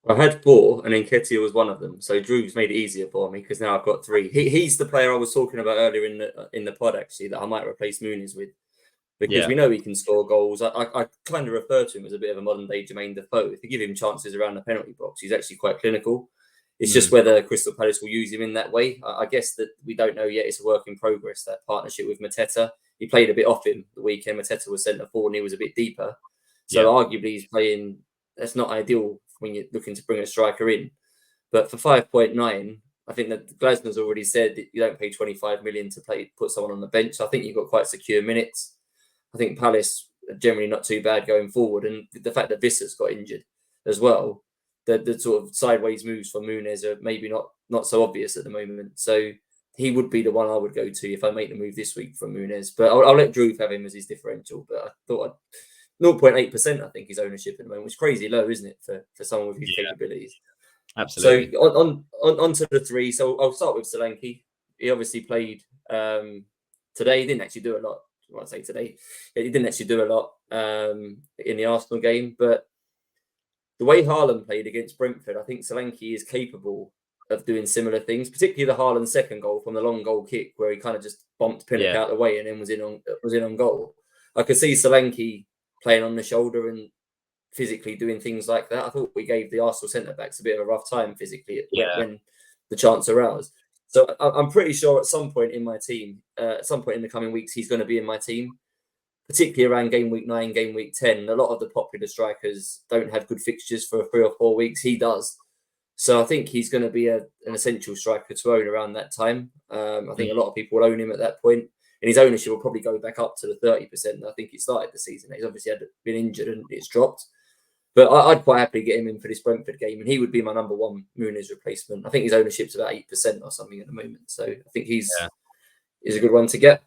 I had 4, and Nketiah was one of them. So Drew's made it easier for me because now I've got 3. He's the player I was talking about earlier in the pod actually that I might replace Muniz with, because Yeah. we know he can score goals. I kind of refer to him as a bit of a modern day Jermaine Defoe. If you give him chances around the penalty box, he's actually quite clinical. It's just whether Crystal Palace will use him in that way. I guess that we don't know yet. It's a work in progress, that partnership with Mateta. He played a bit off him the weekend. Mateta was centre forward and he was a bit deeper. So arguably he's playing, that's not ideal when you're looking to bring a striker in. But for 5.9, I think that Glasner's already said that you don't pay 25 million to put someone on the bench. So I think you've got quite secure minutes. I think Palace are generally not too bad going forward. And the fact that Visser's got injured as well, the sort of sideways moves for Muniz are maybe not so obvious at the moment. So he would be the one I would go to if I make the move this week from Muniz. But I'll let Dhruv have him as his differential. But I thought 0.8%, I think, his ownership at the moment, which is crazy low, isn't it, for someone with his capabilities? Absolutely. So on to the 3. So I'll start with Solanke. He obviously played today. He didn't actually do a lot. I say today, he didn't actually do a lot in the Arsenal game. But the way Haaland played against Brentford, I think Solanke is capable of doing similar things, particularly the Haaland second goal from the long goal kick, where he kind of just bumped Pinnock out of the way and then was in on goal. I could see Solanke playing on the shoulder and physically doing things like that. I thought we gave the Arsenal centre-backs a bit of a rough time physically when the chance arose. So I'm pretty sure at some point in my team, at some point in the coming weeks, he's going to be in my team, particularly around game week 9, game week 10. A lot of the popular strikers don't have good fixtures for 3 or 4 weeks. He does. So I think he's going to be an essential striker to own around that time. I think a lot of people will own him at that point. And his ownership will probably go back up to the 30%. I think he started the season. He's obviously been injured and it's dropped. But I'd quite happily get him in for this Brentford game, and he would be my number 1 Muniz replacement. I think his ownership's about 8% or something at the moment, so I think he's a good one to get.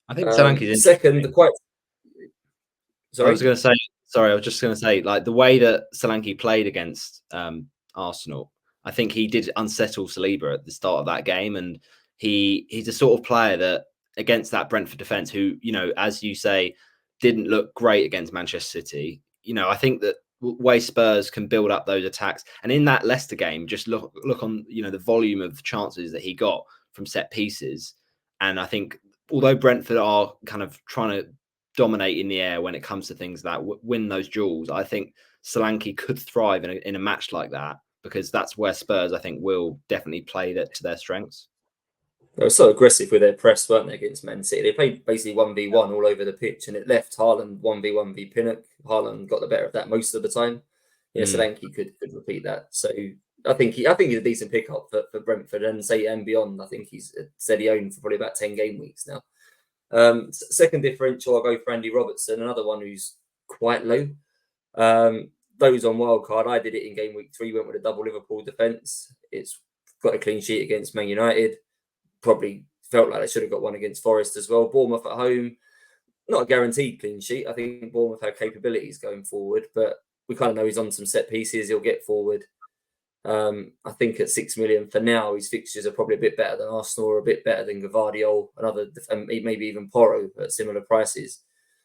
I think Solanke's second, quite. Sorry, I was just going to say, like the way that Solanke played against Arsenal, I think he did unsettle Saliba at the start of that game, and he's a sort of player that against that Brentford defense, who as you say, didn't look great against Manchester City. I think that way Spurs can build up those attacks, and in that Leicester game, just look on the volume of chances that he got from set pieces, and I think although Brentford are kind of trying to dominate in the air when it comes to things that win those duels, I think Solanke could thrive in a match like that, because that's where Spurs, I think, will definitely play that to their strengths. They were so aggressive with their press, weren't they, against Man City? They played basically 1v1 all over the pitch, and it left Haaland 1v1v Pinnock. Haaland got the better of that most of the time. Solanke could repeat that. So I think he's a decent pickup for Brentford and beyond. I think he's a steady own for probably about 10 game weeks now. Second differential, I'll go for Andy Robertson, another one who's quite low. those on wildcard, I did it in game week 3, went with a double Liverpool defence. It's got a clean sheet against Man United. Probably felt like they should have got one against Forest as well. Bournemouth at home, not a guaranteed clean sheet. I think Bournemouth have capabilities going forward, but we kind of know he's on some set pieces. He'll get forward. I think at 6 million for now, his fixtures are probably a bit better than Arsenal, or a bit better than Gavardiol, and maybe even Porro at similar prices.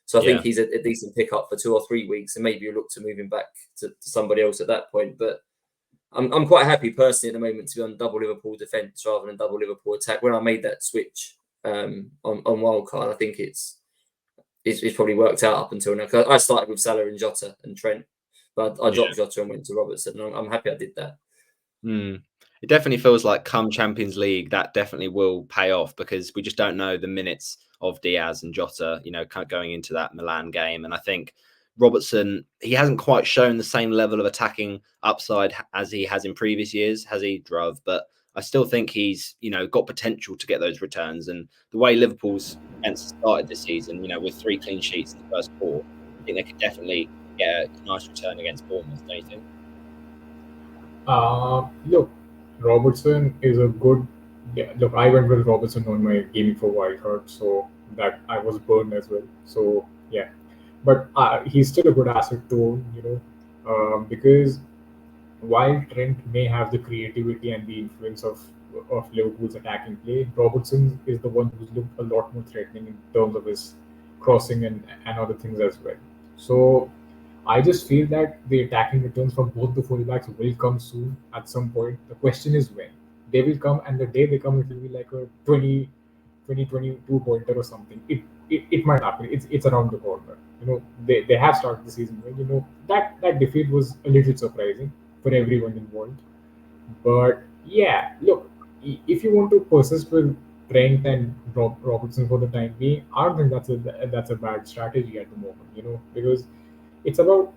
So I think he's a decent pickup for 2 or 3 weeks, and maybe you look to move him back to somebody else at that point. But I'm quite happy personally at the moment to be on double Liverpool defence rather than double Liverpool attack. When I made that switch on wildcard, I think it's probably worked out up until now. I started with Salah and Jota and Trent, but I dropped Jota and went to Robertson, and I'm happy I did that. It definitely feels like come Champions League, that definitely will pay off, because we just don't know the minutes of Diaz and Jota, going into that Milan game. And I think Robertson, he hasn't quite shown the same level of attacking upside as he has in previous years, has he, Dhruv? But I still think he's, got potential to get those returns. And the way Liverpool's defence started this season, with 3 clean sheets in the first 4, I think they could definitely get a nice return against Bournemouth, don't you think? Look, Robertson is a good. Yeah, look, I went with Robertson on my gaming for wildcard, so that I was burned as well. So yeah, but he's still a good asset to own, because while Trent may have the creativity and the influence of Liverpool's attacking play, Robertson is the one who's looked a lot more threatening in terms of his crossing and other things as well. So I just feel that the attacking returns from both the fullbacks will come soon at some point. The question is when. They will come, and the day they come, it will be like a 22 pointer or something. It might happen. It's around the corner. They have started the season well. That defeat was a little surprising for everyone involved. But yeah, look, if you want to persist with Trent and Robertson for the time being, I don't think that's a bad strategy at the moment. Because it's about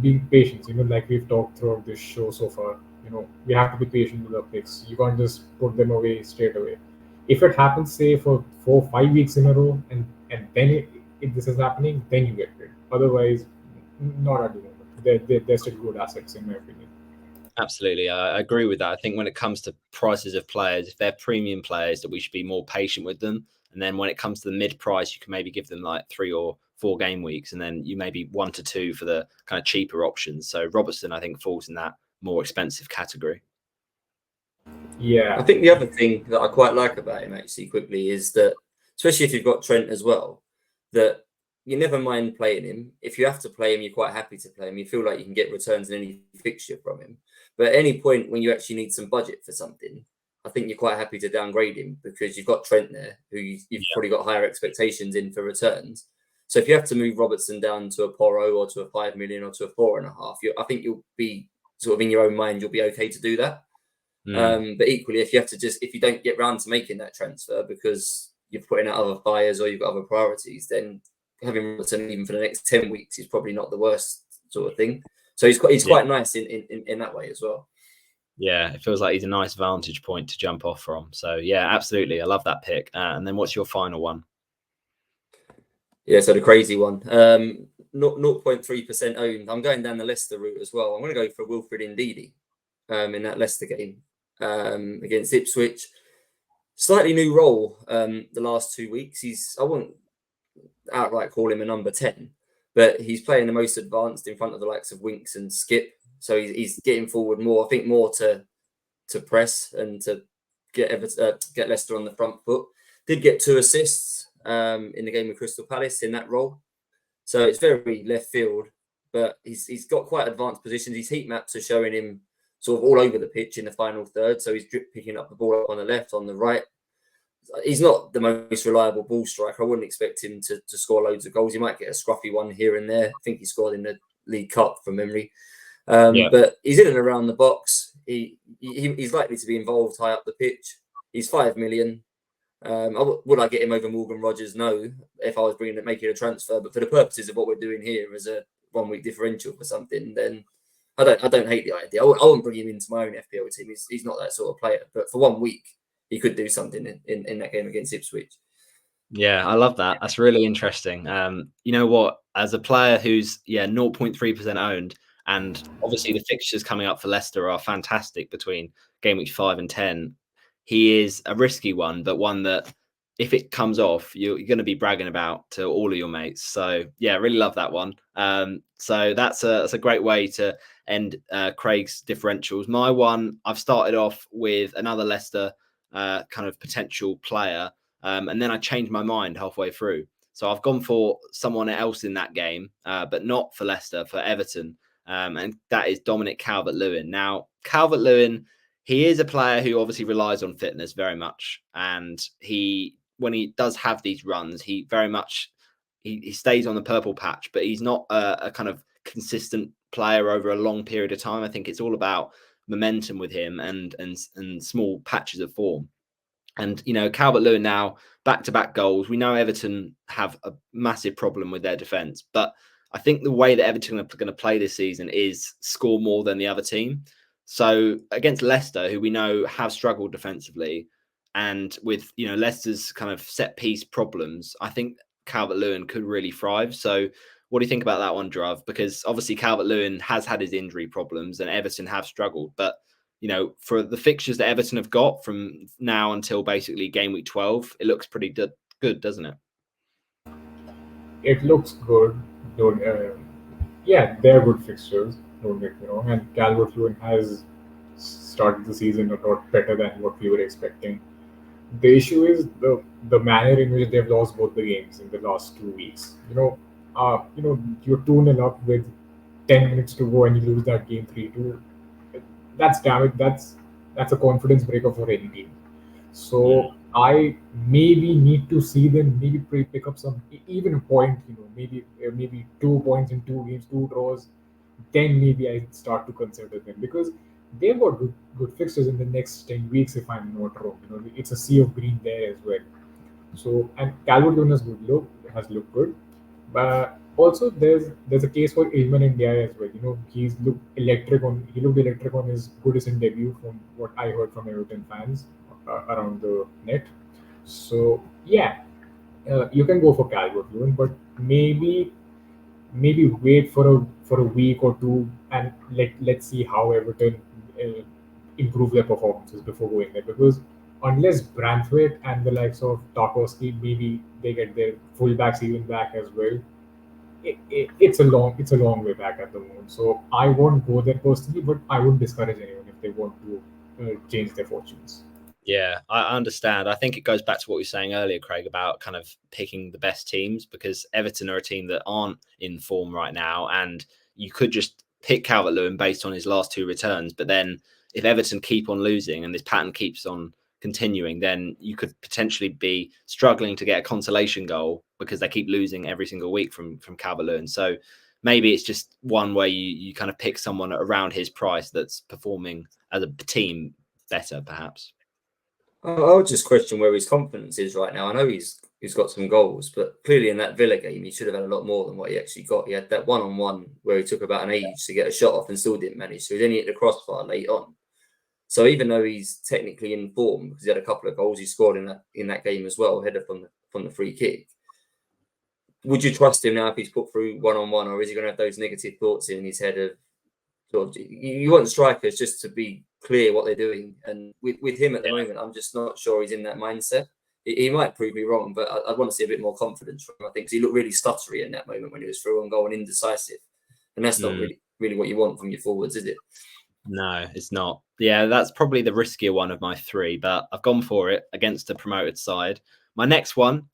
being patient. Like we've talked throughout this show so far. We have to be patient with our picks. You can't just put them away straight away. If it happens, say for 4 5 weeks in a row, and then if this is happening, then you get rid. Otherwise, not at the moment. They're still good assets in my opinion. Absolutely. I agree with that. I think when it comes to prices of players, if they're premium players, that we should be more patient with them. And then when it comes to the mid price, you can maybe give them like 3 or 4 game weeks, and then you maybe 1 to 2 for the kind of cheaper options. So Robertson, I think, falls in that more expensive category. Yeah. I think the other thing that I quite like about him actually quickly is that, especially if you've got Trent as well, that you never mind playing him. If you have to play him, you're quite happy to play him. You feel like you can get returns in any fixture from him. But at any point when you actually need some budget for something, I think you're quite happy to downgrade him, because you've got Trent there, who you've probably got higher expectations in for returns. So if you have to move Robertson down to a Porro or to a 5 million or to a 4.5, I think you'll be sort of in your own mind, you'll be okay to do that. But equally, if you don't get round to making that transfer because you're putting out other buyers or you've got other priorities, then having Robertson even for the next 10 weeks is probably not the worst sort of thing. So he's quite nice in that way as well. Yeah, it feels like he's a nice vantage point to jump off from. So yeah, absolutely. I love that pick. And then what's your final one? Yeah, so the crazy one. 0.3% owned. I'm going down the Leicester route as well. I'm going to go for Wilfred Ndidi in that Leicester game against Ipswich. Slightly new role the last 2 weeks. I wouldn't outright call him a number 10, but he's playing the most advanced in front of the likes of Winks and Skip. So he's getting forward more. I think more to press and to get Leicester on the front foot. Did get 2 assists in the game with Crystal Palace in that role. So it's very left field, but he's got quite advanced positions. His heat maps are showing him sort of all over the pitch in the final third. So he's picking up the ball on the left, on the right. He's not the most reliable ball striker. I wouldn't expect him to score loads of goals. He might get a scruffy one here and there. I think he scored in the League Cup from memory. But he's in and around the box. He's likely to be involved high up the pitch. He's 5 million. Would I get him over Morgan Rogers? No, if I was making a transfer. But for the purposes of what we're doing here as a 1 week differential for something, then I don't hate the idea. I wouldn't bring him into my own FPL team. He's not that sort of player. But for 1 week, he could do something in that game against Ipswich. Yeah, I love that. That's really interesting. You know what? As a player who's 0.3% owned, and obviously the fixtures coming up for Leicester are fantastic between game week 5 and 10. He is a risky one, but one that if it comes off, you're going to be bragging about to all of your mates. So yeah, really love that one. So that's a great way to end Craig's differentials. My one, I've started off with another Leicester kind of potential player. And then I changed my mind halfway through. So I've gone for someone else in that game, but not for Leicester, for Everton. And that is Dominic Calvert-Lewin. Now, Calvert-Lewin, he is a player who obviously relies on fitness very much. And when he does have these runs, he very much he stays on the purple patch, but he's not a kind of consistent player over a long period of time. I think it's all about momentum with him and small patches of form. And, you know, Calvert-Lewin now, back-to-back goals. We know Everton have a massive problem with their defence, but I think the way that Everton are going to play this season is score more than the other team. So against Leicester, who we know have struggled defensively, and with, you know, Leicester's kind of set-piece problems, I think Calvert-Lewin could really thrive. So what do you think about that one, Druv? Because obviously Calvert-Lewin has had his injury problems and Everton have struggled, but you know, for the fixtures that Everton have got from now until basically game week 12, it looks pretty good, doesn't it? It looks good. Don't, yeah, they're good fixtures. Don't get me wrong. And Calvert-Lewin has started the season a lot better than what we were expecting. The issue is the manner in which they've lost both the games in the last 2 weeks. You're 2-0 up with 10 minutes to go and you lose that game 3-2. That's damage. That's a confidence breaker for any team. So I maybe need to see them maybe pick up some even a point. Maybe 2 points in 2 games, 2 draws. Then maybe I start to consider them because they've got good fixtures in the next 10 weeks. If I'm not wrong, it's a sea of green there as well. So and Calvert-Lewin has looked good, but also there's a case for Ilman and Ndiaye as well. He looked electric on his Goodison debut from what I heard from Everton fans around the net. So yeah, you can go for Calvert-Lewin, but maybe wait for a week or two and let's see how Everton uh, improve their performances before going there because unless Branthwaite and the likes of Tarkowski maybe they get their fullbacks even back as well, it's a long way back at the moment. So I won't go there personally, but I wouldn't discourage anyone if they want to change their fortunes. Yeah, I understand. I think it goes back to what you were saying earlier, Craig, about kind of picking the best teams because Everton are a team that aren't in form right now. And you could just pick Calvert-Lewin based on his last 2 returns. But then if Everton keep on losing and this pattern keeps on continuing, then you could potentially be struggling to get a consolation goal because they keep losing every single week from Calvert-Lewin. So maybe it's just one way you kind of pick someone around his price that's performing as a team better, perhaps. I would just question where his confidence is right now. I know he's got some goals, but clearly in that Villa game, he should have had a lot more than what he actually got. He had that one-on-one where he took about an age to get a shot off and still didn't manage. So he's only hit the crossbar late on. So even though he's technically in form, because he had a couple of goals he scored in that game as well, header from the free kick, would you trust him now if he's put through one-on-one, or is he going to have those negative thoughts in his head of sort of, you want strikers just to be clear what they're doing, and with him at the moment, I'm just not sure he's in that mindset. He might prove me wrong, but I'd want to see a bit more confidence from him. I think because he looked really stuttery in that moment when he was through on goal and indecisive, and that's not really what you want from your forwards, is it? No, it's not. Yeah, that's probably the riskier one of my 3, but I've gone for it against a promoted side. My next one,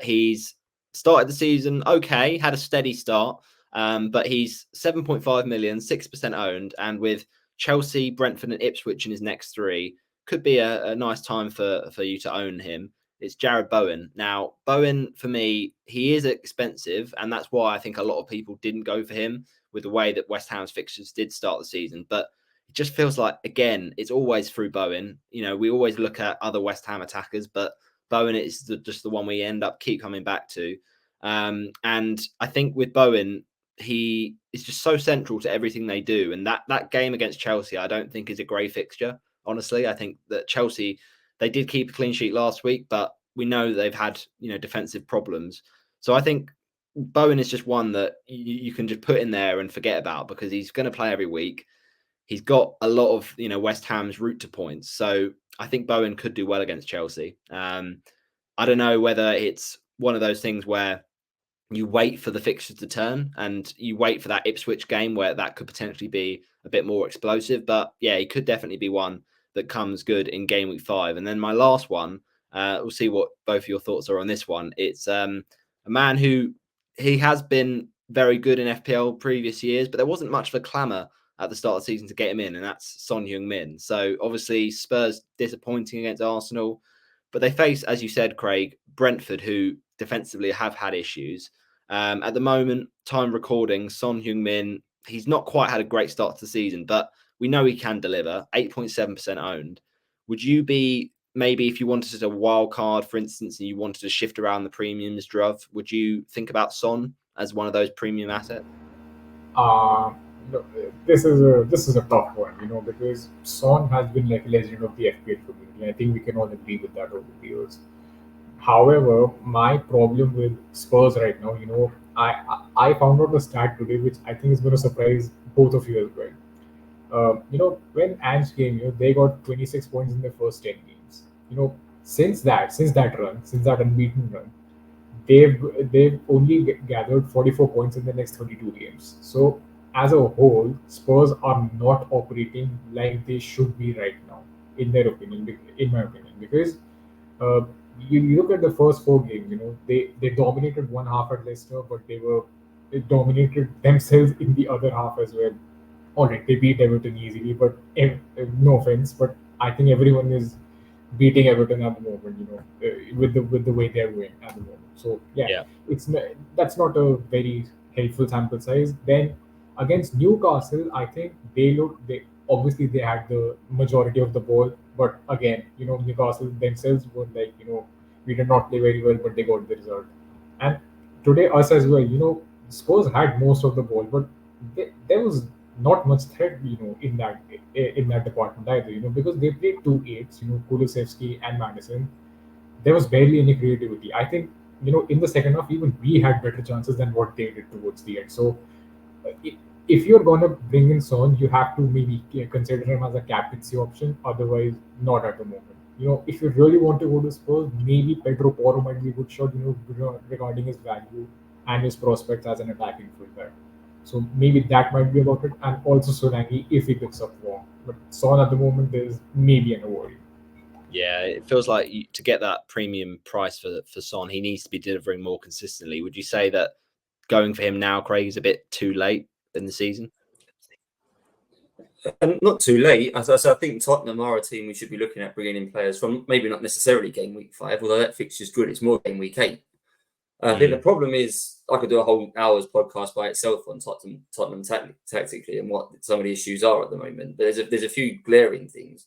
he's started the season okay, had a steady start, but he's 7.5 million, 6% owned, and with Chelsea, Brentford, and Ipswich in his next 3, could be a nice time for you to own him. It's Jared Bowen. Now, Bowen, for me, he is expensive, and that's why I think a lot of people didn't go for him with the way that West Ham's fixtures did start the season. But it just feels like, again, it's always through Bowen. You know, we always look at other West Ham attackers, but Bowen is just the one we keep coming back to. And I think with Bowen, he is just so central to everything they do. And that game against Chelsea, I don't think is a grey fixture. Honestly, I think that Chelsea, they did keep a clean sheet last week, but we know that they've had, defensive problems. So I think Bowen is just one that you can just put in there and forget about, because he's going to play every week. He's got a lot of, West Ham's route to points. So I think Bowen could do well against Chelsea. I don't know whether it's one of those things where you wait for the fixtures to turn and you wait for that Ipswich game where that could potentially be a bit more explosive. But yeah, he could definitely be one that comes good in game week 5. And then my last one, we'll see what both of your thoughts are on this one. It's a man who he has been very good in FPL previous years, but there wasn't much of a clamour at the start of the season to get him in, and that's Son Heung-min. So obviously Spurs disappointing against Arsenal, but they face, as you said, Craig, Brentford, who defensively have had issues. At the moment, time recording, Son Heung-min, he's not quite had a great start to the season, but we know he can deliver. 8.7% owned. Would you be, maybe if you wanted a wild card, for instance, and you wanted to shift around the premiums, Dhruv, would you think about Son as one of those premium assets? Uh, no, this is a tough one, because Son has been like a legend of the FPL community. I think we can all agree with that over the years. However, my problem with Spurs right now, I found out a stat today which I think is going to surprise both of you as well. When Ange came, they got 26 points in their first 10 games. Since that unbeaten run, they've only gathered 44 points in the next 32 games. So as a whole, Spurs are not operating like they should be right now, in their opinion, in my opinion, because uh, you look at the first 4 games. They dominated one half at Leicester, but they dominated themselves in the other half as well. All right, they beat Everton easily, but no offense, but I think everyone is beating Everton at the moment. With the way they're going at the moment. So yeah, Yeah. That's not a very helpful sample size. Then against Newcastle, I think they obviously they had the majority of the ball, but again, Newcastle themselves were like, we did not play very well, but they got the result. And today, us as well, Spurs had most of the ball, but there was not much threat, in that department either, because they played 2 8s, Kulusevski and Madison. There was barely any creativity. I think, in the second half, even we had better chances than what they did towards the end. So if you're going to bring in Son, you have to maybe consider him as a captaincy option. Otherwise, not at the moment. If you really want to go to Spurs, maybe Pedro Porro might be a good shot. Regarding his value and his prospects as an attacking fullback. So maybe that might be about it. And also Solanke if he picks up form. But Son at the moment is maybe an worry. Yeah, it feels like to get that premium price for Son, he needs to be delivering more consistently. Would you say that going for him now, Craig, is a bit too late in the season? Not too late. I think Tottenham are a team we should be looking at bringing in players from. Maybe not necessarily game week 5, although that fixture's good. It's more game week 8. I think the problem is I could do a whole hour's podcast by itself on Tottenham tactically and what some of the issues are at the moment. But there's a few glaring things.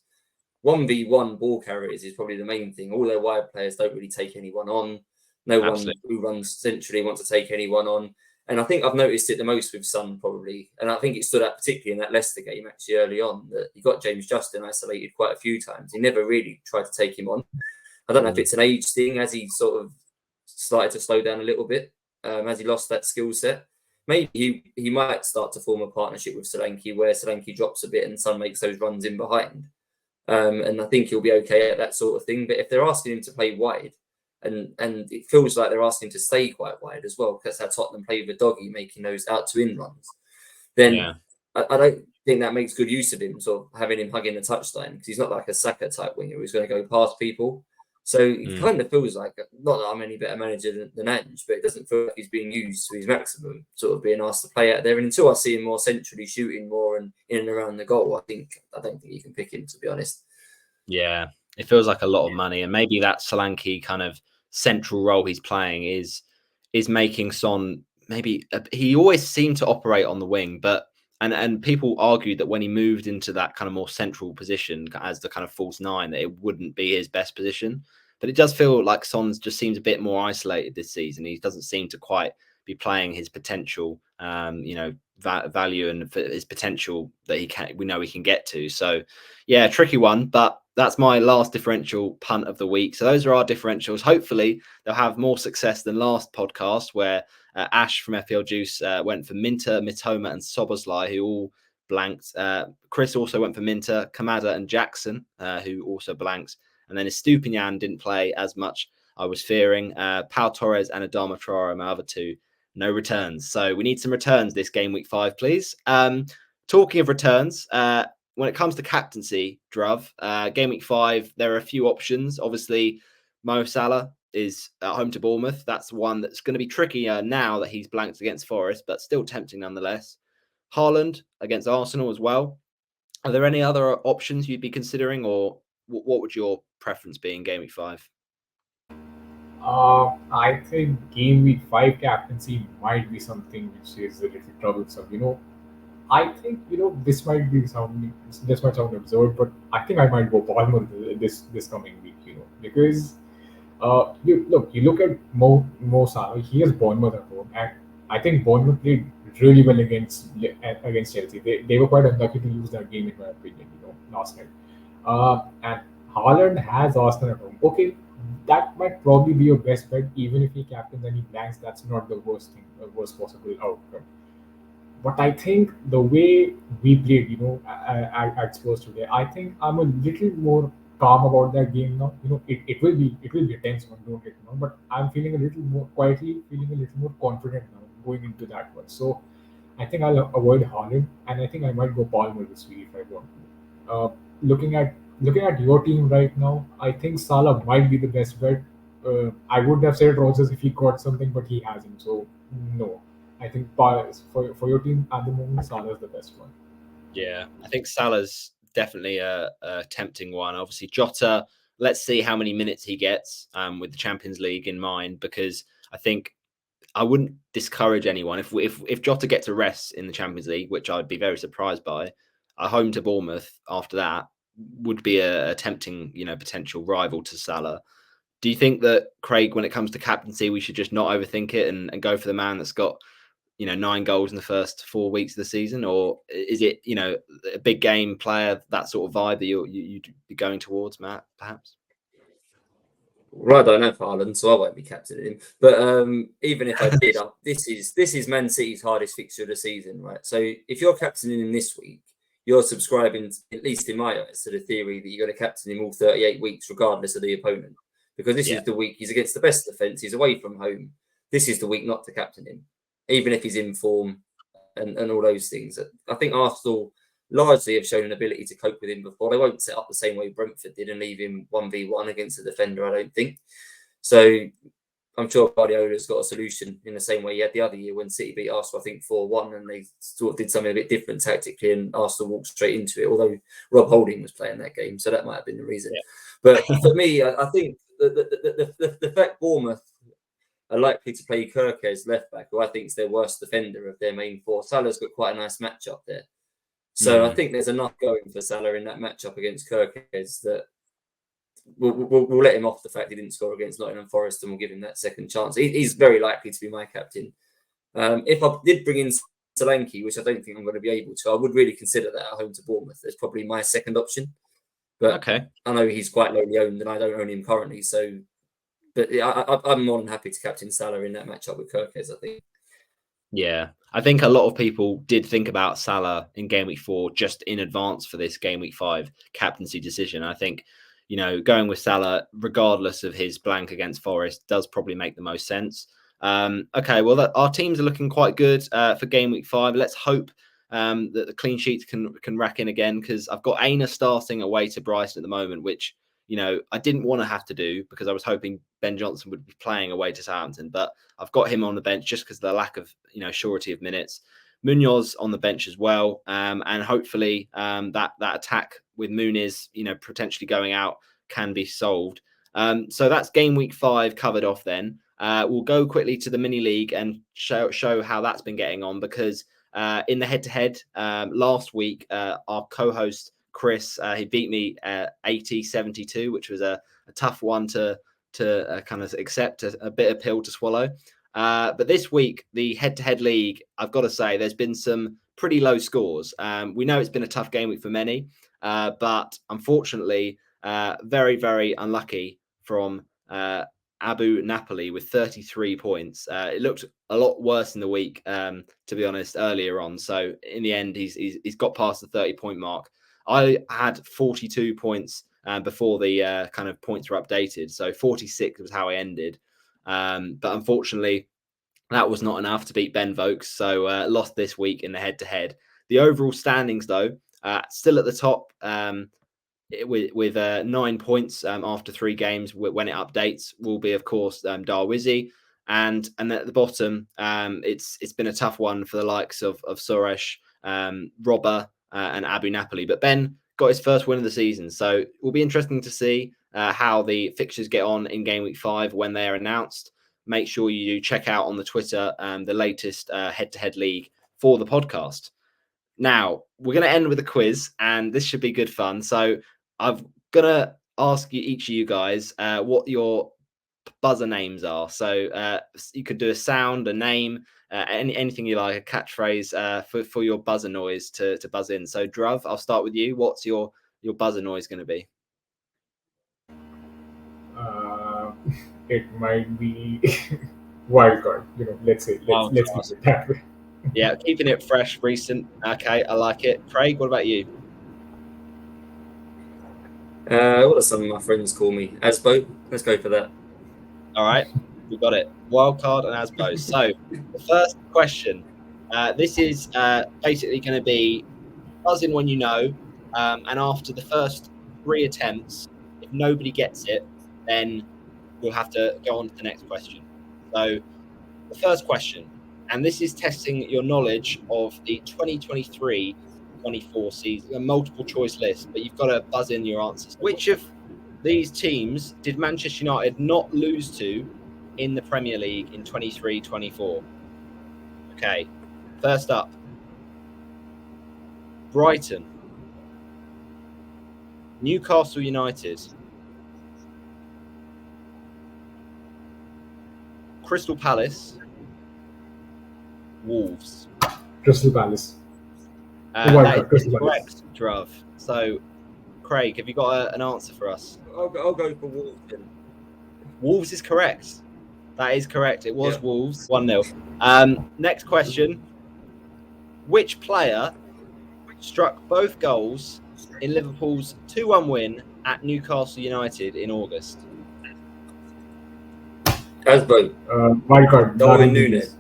1v1 ball carriers is probably the main thing. All their wide players don't really take anyone on. No Absolutely. one who runs centrally wants to take anyone on. And I think I've noticed it the most with Son probably. And I think it stood out particularly in that Leicester game actually early on that he got James Justin isolated quite a few times. He never really tried to take him on. I don't know if it's an age thing as he sort of started to slow down a little bit as he lost that skill set. Maybe he might start to form a partnership with Solanke where Solanke drops a bit and Son makes those runs in behind. And I think he'll be okay at that sort of thing. But if they're asking him to play wide, and it feels like they're asking him to stay quite wide as well, because that's how Tottenham play with a doggy, making those out to in runs, then I don't think that makes good use of him, sort of having him hugging the touchline, because he's not like a Saka type winger who's going to go past people. So it kind of feels like, not that I'm any better manager than Ange, but it doesn't feel like he's being used to his maximum, sort of being asked to play out there. And until I see him more centrally shooting more and in and around the goal, I don't think you can pick him, to be honest. Yeah, it feels like a lot of money, and maybe that Solanke kind of central role he's playing is making Son maybe he always seemed to operate on the wing, but and people argued that when he moved into that kind of more central position as the kind of false 9, that it wouldn't be his best position. But it does feel like Son just seems a bit more isolated this season. He doesn't seem to quite be playing his potential, value and for his potential that we know he can get to. So yeah, tricky one, but that's my last differential punt of the week. So those are our differentials. Hopefully they'll have more success than last podcast where Ash from FPL Juice went for Minter, Mitoma and Soboslai, who all blanked. Chris also went for Minter, Kamada and Jackson, who also blanked. And then Estupinian didn't play as much, I was fearing. Pau Torres and Adama Traore, my other two, no returns. So we need some returns this game week 5, please. Talking of returns, when it comes to captaincy, Dhruv, game week 5, there are a few options. Obviously, Mo Salah is at home to Bournemouth. That's one that's going to be trickier now that he's blanked against Forest, but still tempting nonetheless. Haaland against Arsenal as well. Are there any other options you'd be considering, or what would your preference be in game week 5? I think game week 5 captaincy might be something which is a little troublesome. I think this might sound absurd, but I think I might go Palmer this coming week. Because you look at Mo Salah. He has Bournemouth at home, and I think Bournemouth played really well against Chelsea. They were quite unlucky to lose that game, in my opinion. Last night. And Haaland has Arsenal at home. Okay, that might probably be your best bet, even if he captains and he blanks. That's not the worst possible outcome. But I think the way we played, at Spurs today, I think I'm a little more calm about that game now. It will be a tense one, don't get me wrong, but I'm feeling a little more quietly, feeling a little more confident now going into that one. So I think I'll avoid Haaland, and I think I might go Palmer this week if I want to. Looking at your team right now, I think Salah might be the best bet. I would have said Rogers if he got something, but he hasn't. So no, I think for your team at the moment, Salah's the best one. Yeah, I think Salah's definitely a tempting one. Obviously, Jota, let's see how many minutes he gets with the Champions League in mind, because I think I wouldn't discourage anyone if Jota gets a rest in the Champions League, which I'd be very surprised by. A home to Bournemouth after that would be a tempting, potential rival to Salah. Do you think that, Craig, when it comes to captaincy, we should just not overthink it and go for the man that's got 9 goals in the first 4 weeks of the season, or is it a big game player, that sort of vibe that you'd be going towards, Matt, perhaps? Well, I don't know for Haaland, so I won't be captaining him. But even if I did, this is Man City's hardest fixture of the season, right? So if you're captaining him this week, you're subscribing, at least in my eyes, to the theory that you're going to captain him all 38 weeks, regardless of the opponent, because this is the week he's against the best defence. He's away from home. This is the week not to captain him, even if he's in form and all those things. I think Arsenal largely have shown an ability to cope with him before. They won't set up the same way Brentford did and leave him 1v1 against a defender, I don't think. So I'm sure Guardiola's got a solution in the same way he had the other year when City beat Arsenal, I think 4-1, and they sort of did something a bit different tactically, and Arsenal walked straight into it, although Rob Holding was playing that game, so that might have been the reason. Yeah. But for me, I think the fact Bournemouth are likely to play Kirkes left back, who I think is their worst defender of their main four. Salah's got quite a nice matchup there. So I think there's enough going for Salah in that matchup against Kirkes that we'll let him off the fact he didn't score against Nottingham Forest, and we'll give him that second chance. He's very likely to be my captain. If I did bring in Solanke, which I don't think I'm going to be able to, I would really consider that at home to Bournemouth. That's probably my second option. But okay, I know he's quite lowly owned, and I don't own him currently. So, but I'm more than happy to captain Salah in that matchup with Kirkes, I think. Yeah, I think a lot of people did think about Salah in game week 4 just in advance for this game week 5 captaincy decision. I think, going with Salah, regardless of his blank against Forest, does probably make the most sense. Okay, well, our teams are looking quite good for game week 5. Let's hope that the clean sheets can rack in again, because I've got Aina starting away to Brighton at the moment, which I didn't want to have to do because I was hoping Ben Johnson would be playing away to Southampton, but I've got him on the bench just because of the lack of surety of minutes. Munoz on the bench as well, and hopefully that attack with Muniz potentially going out can be solved. So that's game week 5 covered off. Then we'll go quickly to the mini league and show how that's been getting on, because in the head-to-head last week, our co-host Chris, he beat me 80-72, which was a tough one to kind of accept, a bitter pill to swallow. But this week, the head-to-head league, I've got to say, there's been some pretty low scores. We know it's been a tough game week for many, but unfortunately, very, very unlucky from Abu Napoli with 33 points. It looked a lot worse in the week, to be honest, earlier on. So in the end, he's got past the 30-point mark. I had 42 points before the kind of points were updated. So 46 was how I ended. But unfortunately, that was not enough to beat Ben Vokes. So lost this week in the head-to-head. The overall standings, though, still at the top with 9 points after 3 games. When it updates, will be, of course, Darwizi. And at the bottom, it's been a tough one for the likes of Suresh, Robber, and Abu Napoli. But Ben got his first win of the season. So it will be interesting to see how the fixtures get on in Game Week 5 when they are announced. Make sure you check out on the Twitter the latest head-to-head league for the podcast. Now, we're going to end with a quiz, and this should be good fun. So I'm going to ask each of you guys what your buzzer names are. So you could do a sound, a name, anything you like, a catchphrase for your buzzer noise to buzz in. So Dhruv, I'll start with you. What's your buzzer noise going to be? It might be wildcard. Let's keep it that way. Yeah, keeping it fresh, recent. Okay, I like it. Craig, what about you? What do some of my friends call me? Asbo. Let's go for that. All right, we got it. Wildcard and Asbo. So the first question. This is basically going to be buzz in when you know, and after the first 3 attempts, if nobody gets it, then we'll have to go on to the next question. So the first question, and this is testing your knowledge of the 2023-24 season, a multiple choice list, but you've got to buzz in your answers. Which of these teams did Manchester United not lose to in the Premier League in 23-24? Okay, first up, Brighton, Newcastle United, Crystal Palace, Wolves. Crystal Palace. That is correct, Dhruv. So, Craig, have you got an answer for us? I'll go for Wolves then. Wolves is correct. That is correct. It was Wolves, 1-0. Next question. Which player struck both goals in Liverpool's 2-1 win at Newcastle United in August? Asbo. Wildcard. Darwin Núñez.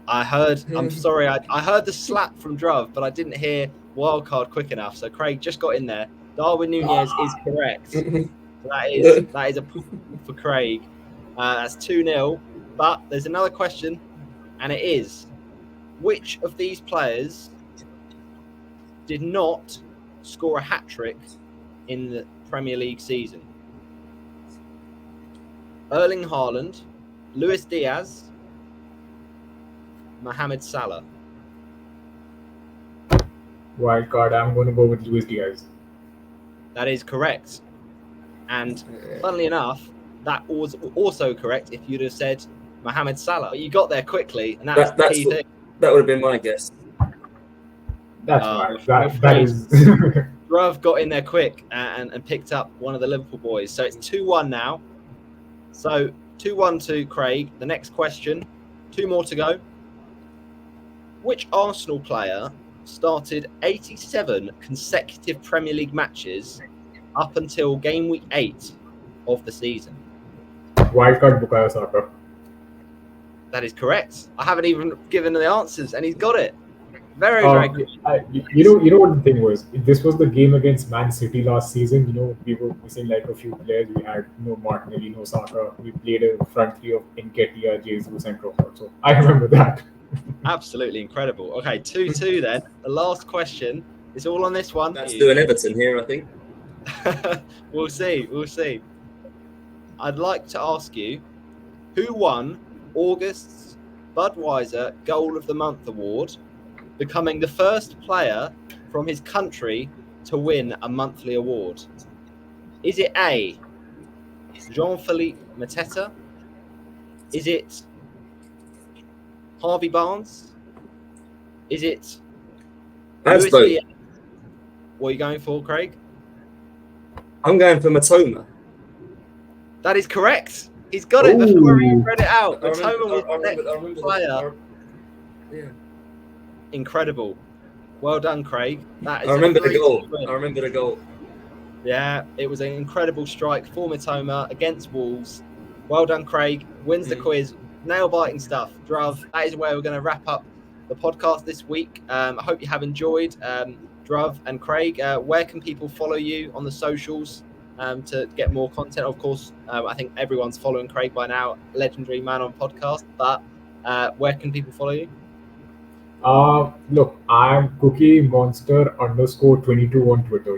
I'm sorry, I heard the slap from Dhruv, but I didn't hear wildcard quick enough. So Craig just got in there. Darwin Núñez is correct. So that is a point for Craig. That's 2-0. But there's another question, and it is, which of these players did not score a hat-trick in the Premier League season? Erling Haaland, Luis Diaz, Mohamed Salah. Wildcard, I'm going to go with Luis Diaz. That is correct. And funnily enough, that was also correct if you'd have said Mohamed Salah. But you got there quickly, and that's the key thing. That would have been my guess. That's right. That is... Dhruv got in there quick and picked up one of the Liverpool boys. So it's 2-1 now. So 2-1 to Craig. The next question, 2 more to go. Which Arsenal player started 87 consecutive Premier League matches up until game week 8 of the season? Wildcard, Bukayo Saka. That is correct. I haven't even given the answers, and he's got it. Very good. You know what the thing was? This was the game against Man City last season. We were missing like a few players. We had no Martinelli, no Saka. We played a front three of Nketiah, Jesus, and Crawford. So I remember that. Absolutely incredible. Okay, 2-2 then. The last question is all on this one. That's doing Everton here, I think. We'll see. I'd like to ask you, who won August's Budweiser Goal of the Month award, becoming the first player from his country to win a monthly award? Is it A, Jean-Philippe Mateta? Is it Harvey Barnes? Is it That's Luis both. Diaz? What are you going for, Craig? I'm going for Matoma. That is correct. He's got it before he read it out. I Matoma was the remember next player. Yeah. Incredible. Well done, Craig. That is I remember the 3-2 goal. win. I remember the goal. Yeah, it was an incredible strike for Matoma against Wolves. Well done, Craig. Wins the quiz. Nail-biting stuff. Dhruv, that is where we're going to wrap up the podcast this week. I hope you have enjoyed. Dhruv and Craig, where can people follow you on the socials to get more content? Of course, I think everyone's following Craig by now, legendary man on podcast, but where can people follow you? Look, I'm Cookie Monster _22 on Twitter,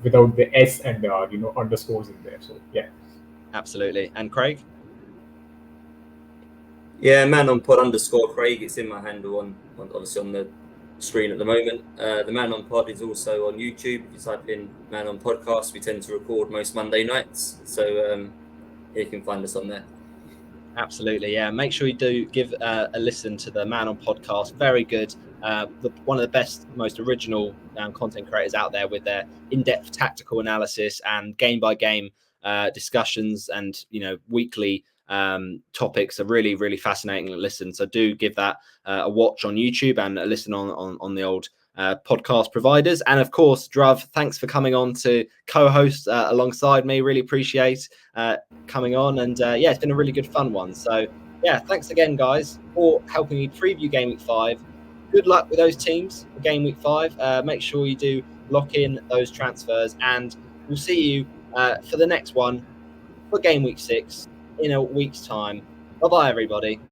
without the S and the underscores in there. So yeah. Absolutely. And Craig? Yeah, man on pod _Craig. It's in my handle on obviously on the screen at the moment. The Man on Pod is also on YouTube. If you type in Man on Podcast, we tend to record most Monday nights. So you can find us on there. Absolutely, yeah. Make sure you do give a listen to the Man on Podcast. Very good. One of the best, most original content creators out there with their in-depth tactical analysis and game-by-game discussions and weekly topics are really, really fascinating to listen. So do give that a watch on YouTube and a listen on the old podcast providers. And of course, Dhruv, thanks for coming on to co-host alongside me. Really appreciate coming on, and yeah, it's been a really good fun one. So yeah, thanks again, guys, for helping me preview Game Week 5. Good luck with those teams for Game Week 5. Make sure you do lock in those transfers, and we'll see you for the next one for Game Week 6 in a week's time. Bye bye, everybody.